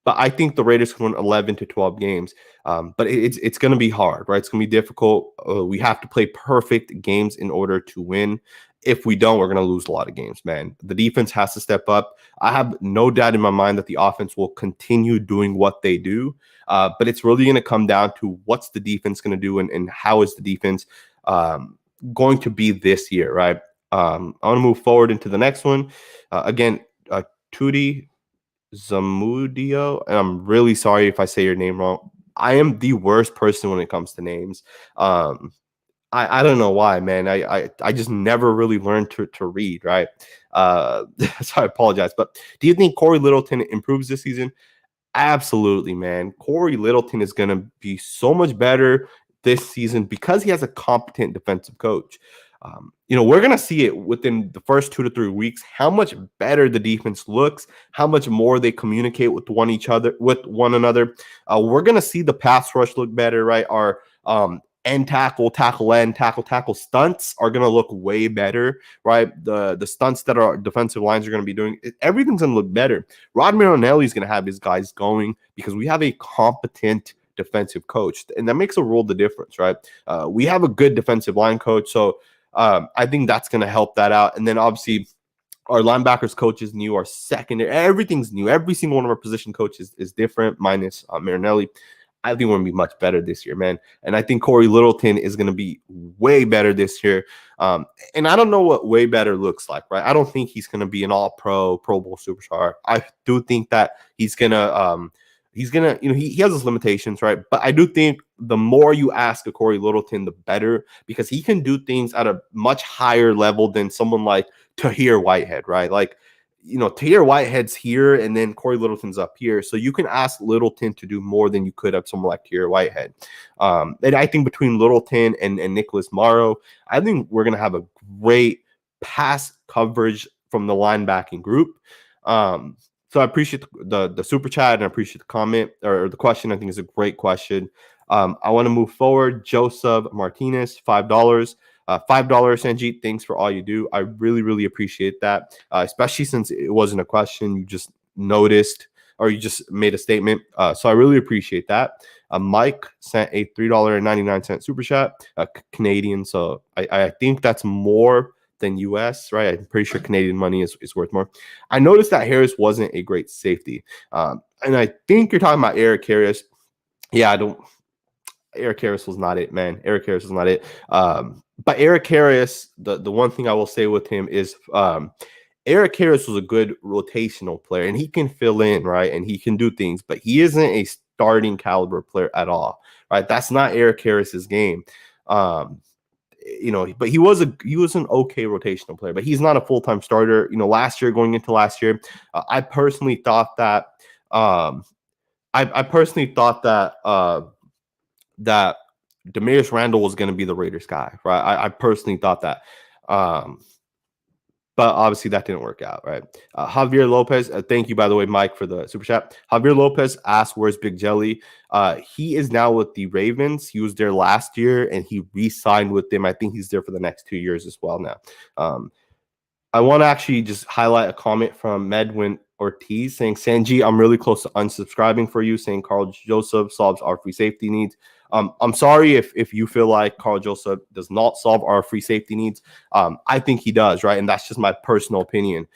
but I think the Raiders can win 11 to 12 games. But it's going to be hard, right? It's going to be difficult. We have to play perfect games in order to win. If we don't, we're going to lose a lot of games, man. The defense has to step up. I have no doubt in my mind that the offense will continue doing what they do. But it's really going to come down to what's the defense going to do and how is the defense going to be this year, right? I want to move forward into the next one. Again, Tudi Zamudio, and I'm really sorry if I say your name wrong. I am the worst person when it comes to names. I don't know why, man. I just never really learned to read, right? So I apologize. But do you think Corey Littleton improves this season? Absolutely, man. Corey Littleton is going to be so much better this season because he has a competent defensive coach. We're going to see it within the first 2 to 3 weeks, how much better the defense looks, how much more they communicate with one another. We're going to see the pass rush look better, right? Our end tackle stunts are going to look way better, right? The stunts that our defensive lines are going to be doing, everything's going to look better. Rod Marinelli is going to have his guys going because we have a competent defensive coach, and that makes a world of difference, right? We have a good defensive line coach, so I think that's going to help that out. And then obviously our linebackers coach is new, our secondary, everything's new. Every single one of our position coaches is different, minus Marinelli. I think we're going to be much better this year, man. And I think Corey Littleton is going to be way better this year. And I don't know what way better looks like, right? I don't think he's going to be an all-pro, Pro Bowl superstar. I do think that he's going to he has his limitations, right? But I do think the more you ask of Corey Littleton, the better, because he can do things at a much higher level than someone like Tahir Whitehead, right? Like, Tahir Whitehead's here and then Corey Littleton's up here. So you can ask Littleton to do more than you could of someone like Tahir Whitehead. And I think between Littleton and Nicholas Morrow, I think we're going to have a great pass coverage from the linebacking group. So I appreciate the super chat and I appreciate the comment or the question. I think it's a great question. I want to move forward. Joseph Martinez, $5. $5, Sanjit. Thanks for all you do. I really, really appreciate that, especially since it wasn't a question. You just noticed or you just made a statement. So I really appreciate that. Mike sent a $3.99 super chat, Canadian. So I think that's more than US, right? I'm pretty sure Canadian money is worth more. I noticed that Harris wasn't a great safety. And I think you're talking about Eric Harris. Yeah, Eric Harris was not it, man. Eric Harris was not it. But Eric Harris, the one thing I will say with him is Eric Harris was a good rotational player, and he can fill in, right? And he can do things, but he isn't a starting caliber player at all, right? That's not Eric Harris's game. But he was an okay rotational player, but he's not a full-time starter. Going into last year, I personally thought that that Demarius Randall was going to be the Raiders guy, right? I personally thought that. But obviously that didn't work out, right? Javier Lopez, thank you, by the way, Mike, for the super chat. Javier Lopez asked, where's Big Jelly? He is now with the Ravens. He was there last year, and he re-signed with them. I think he's there for the next 2 years as well now. I want to actually just highlight a comment from Medwin Ortiz saying, Sanji, I'm really close to unsubscribing for you, saying Karl Joseph solves our free safety needs. I'm sorry if you feel like Karl Joseph does not solve our free safety needs. I think he does, right? And that's just my personal opinion.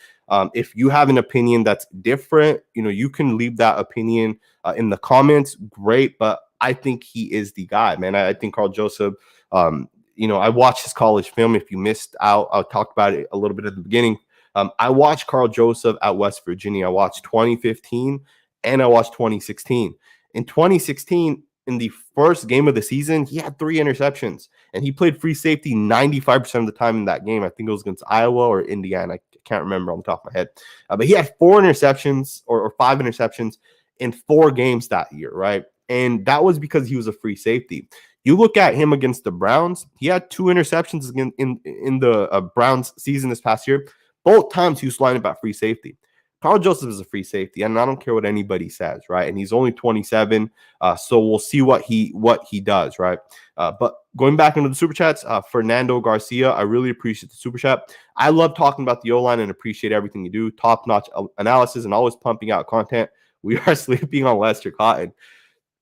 If you have an opinion that's different, you can leave that opinion in the comments. Great, but I think he is the guy, man. I think Karl Joseph, I watched his college film. If you missed out, I talked about it a little bit at the beginning. I watched Karl Joseph at West Virginia. I watched 2015 and I watched 2016. In 2016, in the first game of the season, he had 3 interceptions, and he played free safety 95% of the time in that game. I think it was against Iowa or Indiana. I can't remember on the top of my head. But he had 4 interceptions or 5 interceptions in 4 games that year, right? And that was because he was a free safety. You look at him against the Browns, he had 2 interceptions in the Browns season this past year. Both times he was lining up at free safety. Karl Joseph is a free safety, and I don't care what anybody says, right? And he's only 27, so we'll see what he does, right? But going back into the super chats, Fernando Garcia, I really appreciate the super chat. I love talking about the O-line and appreciate everything you do. Top-notch analysis and always pumping out content. we are sleeping on Lester Cotton.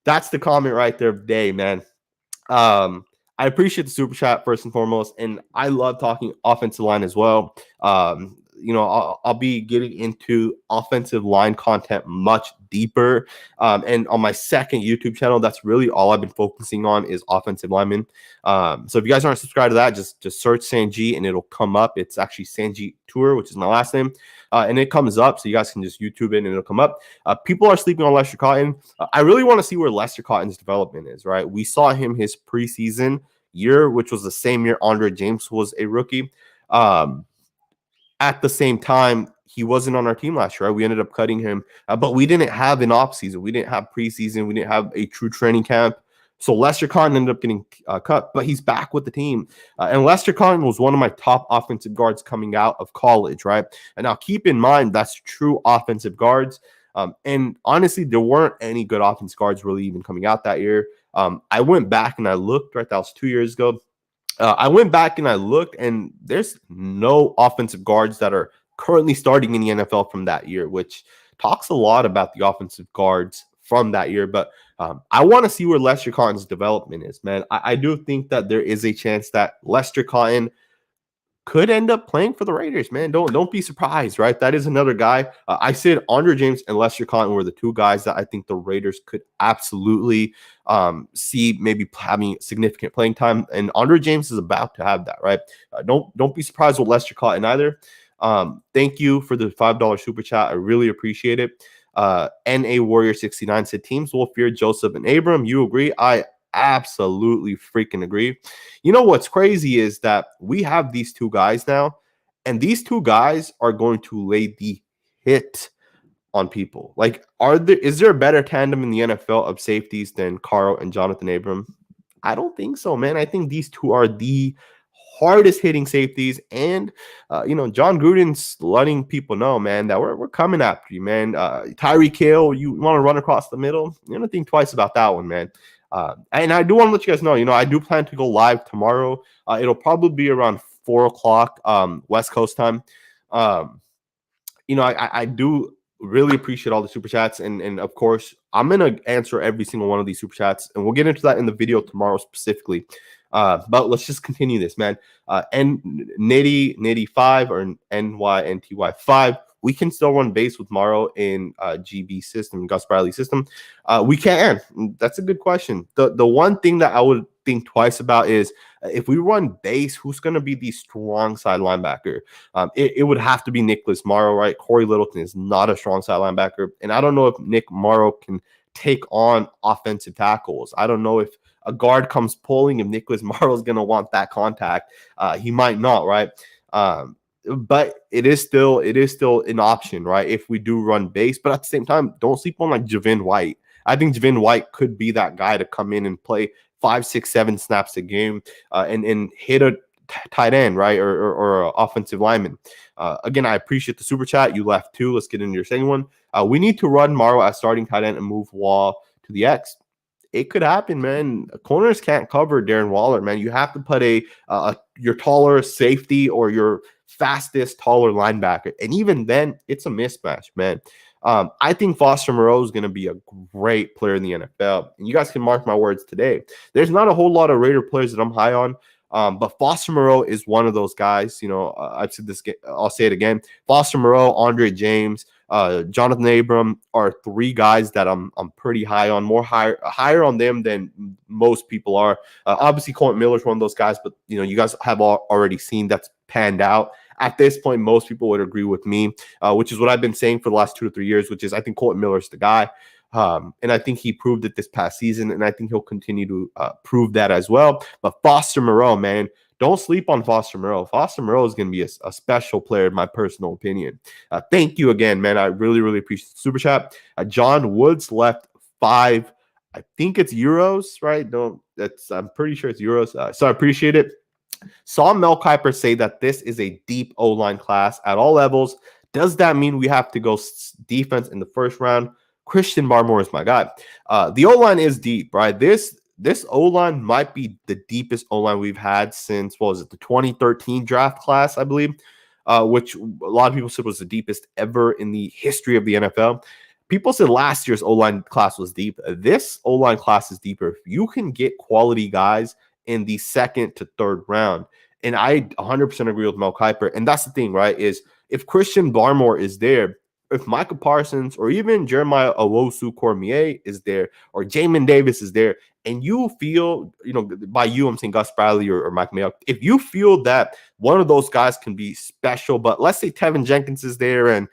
That's the comment right there of the day, man. I appreciate the super chat first and foremost, and I love talking offensive line as well. I'll be getting into offensive line content much deeper. And on my second YouTube channel, that's really all I've been focusing on is offensive linemen. So if you guys aren't subscribed to that, just search Sanjit and it'll come up. It's actually Sanjit Tour, which is my last name. And it comes up, so you guys can just YouTube it and it'll come up. People are sleeping on Lester Cotton. I really want to see where Lester Cotton's development is, right? We saw him his preseason year, which was the same year Andre James was a rookie. At the same time, he wasn't on our team last year, right? We ended up cutting him, but we didn't have an offseason. We didn't have preseason. We didn't have a true training camp. So Lester Cotton ended up getting cut, but he's back with the team. And Lester Cotton was one of my top offensive guards coming out of college, right? And now keep in mind, that's true offensive guards. And honestly, there weren't any good offensive guards really even coming out that year. I went back and I looked, right? That was 2 years ago. I went back and I looked, and there's no offensive guards that are currently starting in the NFL from that year, which talks a lot about the offensive guards from that year. But I want to see where Lester Cotton's development is, man. I do think that there is a chance that Lester Cotton could end up playing for the Raiders, man. Don't be surprised, right? That is another guy. I said Andre James and Lester Cotton were the two guys that I think the Raiders could absolutely see maybe having significant playing time. And Andre James is about to have that, right? Don't be surprised with Lester Cotton either. Thank you for the $5 super chat. I really appreciate it. NA Warrior 69 said teams will fear Joseph and Abram. You agree? I absolutely freaking agree. You know what's crazy is that we have these two guys now, and these two guys are going to lay the hit on people. Like, is there a better tandem in the NFL of safeties than Karl and Johnathan Abram? I don't think so, man. I think these two are the hardest hitting safeties, and John Gruden's letting people know, man, that we're coming after you, man. Tyreek Hill, you want to run across the middle? You don't think twice about that one, man. And I do want to let you guys know, I do plan to go live tomorrow. It'll probably be around 4:00 West Coast time. I do really appreciate all the super chats, and of course, I'm gonna answer every single one of these super chats, and we'll get into that in the video tomorrow specifically. But let's just continue this, man. Nitty5 or NYNTY5. We can still run base with Morrow in GB system, Gus Bradley system. We can. That's a good question. The one thing that I would think twice about is if we run base, who's going to be the strong side linebacker? It would have to be Nicholas Morrow, right? Corey Littleton is not a strong side linebacker. And I don't know if Nick Morrow can take on offensive tackles. I don't know if a guard comes pulling, if Nicholas Morrow is going to want that contact. He might not, right? But it is still an option, right? If we do run base, but at the same time, don't sleep on like Javin White. I think Javin White could be that guy to come in and play 5, 6, 7 snaps a game and hit a tight end, right? Or an offensive lineman. Again, I appreciate the super chat. You left two. Let's get into your second one. We need to run Morrow as starting tight end and move Wall to the X. It could happen, man. Corners can't cover Darren Waller, man. You have to put your taller safety or your fastest, taller linebacker. And even then, it's a mismatch, man. I think Foster Moreau is going to be a great player in the NFL. And you guys can mark my words today. There's not a whole lot of Raider players that I'm high on. But Foster Moreau is one of those guys. I've said this, I'll say it again. Foster Moreau, Andre James, Johnathan Abram are three guys that I'm pretty high on, higher on them than most people are. Obviously, Colton Miller is one of those guys, but you guys have already seen that's panned out. At this point, most people would agree with me, which is what I've been saying for the last 2 to 3 years, which is I think Colton Miller is the guy. And I think he proved it this past season, and I think he'll continue to prove that as well. But Foster Moreau, man, don't sleep on Foster Moreau. Foster Moreau is going to be a special player, in my personal opinion. Thank you again, man. I really, really appreciate the super chat. John Woods left 5, I think it's euros, right? I'm pretty sure it's euros. So I appreciate it. Saw Mel Kiper say that this is a deep O-line class at all levels. Does that mean we have to go defense in the first round? Christian Barmore is my guy. The O-line is deep, right? This O-line might be the deepest O-line we've had since, the 2013 draft class, I believe, which a lot of people said was the deepest ever in the history of the NFL. people said last year's O-line class was deep. This O-line class is deeper. If you can get quality guys in the second to third round, and I 100% agree with Mel Kiper. And that's the thing, right? Is if Christian Barmore is there, if Micah Parsons or even Jeremiah Owusu-Cormier is there, or Jamin Davis is there, and you feel, by you, I'm saying Gus Bradley or Mike Mayock, if you feel that one of those guys can be special, but let's say Tevin Jenkins is there and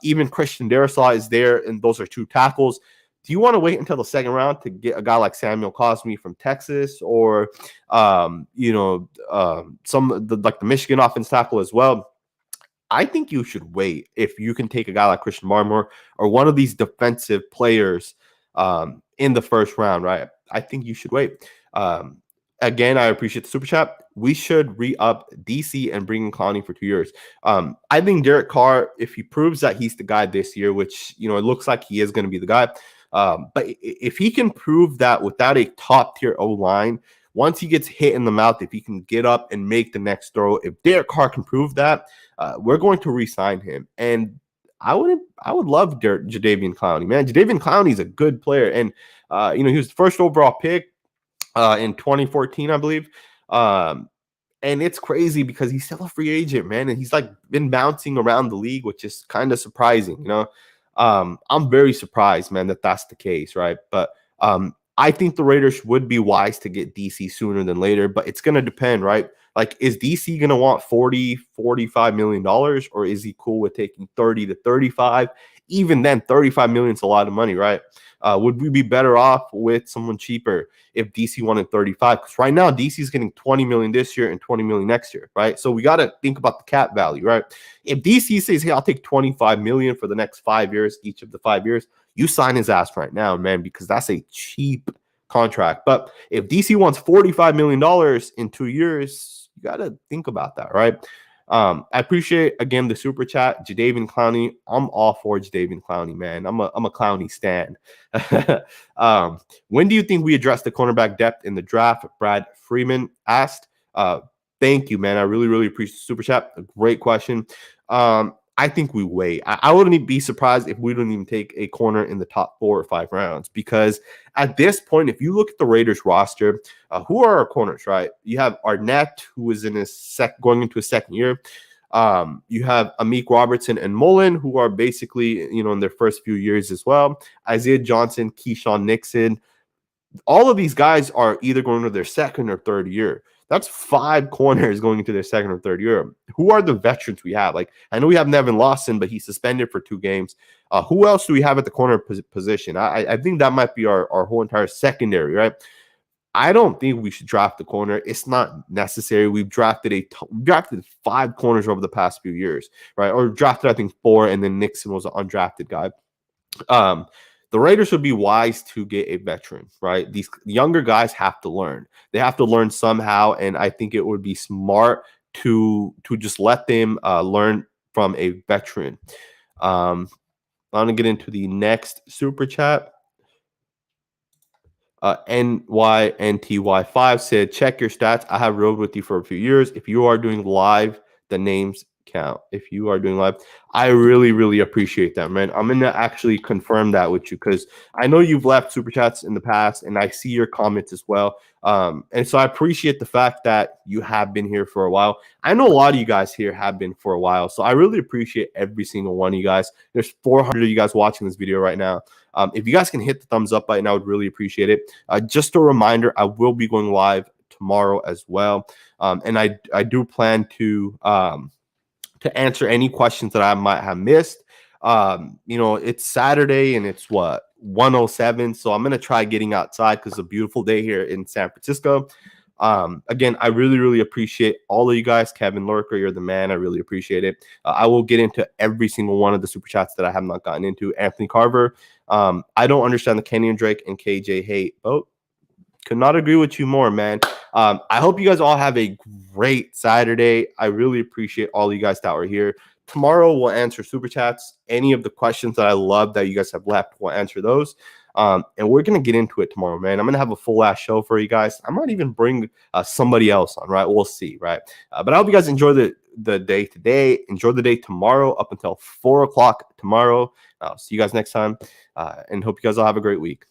even Christian Darrisaw is there, and those are two tackles, do you want to wait until the second round to get a guy like Samuel Cosme from Texas, or some like the Michigan offense tackle as well? I think you should wait if you can take a guy like Christian Barmore or one of these defensive players in the first round, right? I think you should wait. Again, I appreciate the super chat. We should re-up DC and bring in Clowney for 2 years. I think Derek Carr, if he proves that he's the guy this year, which it looks like he is going to be the guy, but if he can prove that without a top-tier O-line, once he gets hit in the mouth, if he can get up and make the next throw, if Derek Carr can prove that, we're going to re-sign him. And I would love Jadeveon Clowney, man. Jadeveon Clowney is a good player, and he was the first overall pick in 2014, I believe. And it's crazy because he's still a free agent, man, and he's like been bouncing around the league, which is kind of surprising. I'm very surprised, man, that that's the case, right? But I think the Raiders would be wise to get DC sooner than later, but it's going to depend, right? Like, is DC going to want $40-45 million, or is he cool with taking 30 to 35? Even then, 35 million is a lot of money, right? Would we be better off with someone cheaper if DC wanted 35? Because right now, DC is getting 20 million this year and 20 million next year, right? So we got to think about the cap value, right? If DC says, hey, I'll take 25 million for the next 5 years, each of the 5 years, you sign his ass right now, man, because that's a cheap contract. But if DC wants $45 million in 2 years, you got to think about that, right? I appreciate, again, the super chat. Jadeveon Clowney, I'm all for Jadeveon Clowney, man. I'm a Clowney stan. When do you think we address the cornerback depth in the draft? Brad Freeman asked. Thank you, man. I really, really appreciate the super chat. A great question. I think we wait. I wouldn't be surprised if we don't even take a corner in the top 4 or 5 rounds, because at this point, if you look at the Raiders roster, who are our corners, right? You have Arnett, who is in his going into his second year. You have Amik Robertson and Mullen, who are basically, in their first few years as well. Isaiah Johnson, Keyshawn Nixon. All of these guys are either going to their second or third year. That's 5 corners going into their second or third year. Who are the veterans we have? Like, I know we have Nevin Lawson, but he's suspended for 2 games. Who else do we have at the corner position? I think that might be our whole entire secondary, right? I don't think we should draft the corner. It's not necessary. We've drafted 5 corners over the past few years, right? Or drafted, I think, 4, and then Nixon was an undrafted guy. The Raiders would be wise to get a veteran, right? These younger guys have to learn. They have to learn somehow, and I think it would be smart to just let them learn from a veteran. I'm going to get into the next super chat. NYNTY5 said, check your stats. I have rode with you for a few years. If you are doing live, the names count. If you are doing live, I really, really appreciate that, man. I'm going to actually confirm that with you, because I know you've left super chats in the past, and I see your comments as well. And so I appreciate the fact that you have been here for a while. I know a lot of you guys here have been for a while, so I really appreciate every single one of you guys. There's 400 of you guys watching this video right now. If you guys can hit the thumbs up button, I would really appreciate it. Just a reminder, I will be going live tomorrow as well. And I do plan to answer any questions that I might have missed. It's Saturday and it's 1:07, so I'm gonna try getting outside because it's a beautiful day here in San Francisco. Again, I really, really appreciate all of you guys. Kevin Lurker, you're the man. I really appreciate it. I will get into every single one of the super chats that I have not gotten into. Anthony Carver, I don't understand the Kenyon Drake and KJ hate. Oh, could not agree with you more, man. I hope you guys all have a great Saturday. I really appreciate all you guys that were here. Tomorrow we'll answer super chats. Any of the questions that I love that you guys have left, we'll answer those. And we're going to get into it tomorrow, man. I'm going to have a full ass show for you guys. I might even bring somebody else on, right? We'll see, right? But I hope you guys enjoy the day today. Enjoy the day tomorrow up until 4 o'clock tomorrow. I'll see you guys next time, and hope you guys all have a great week.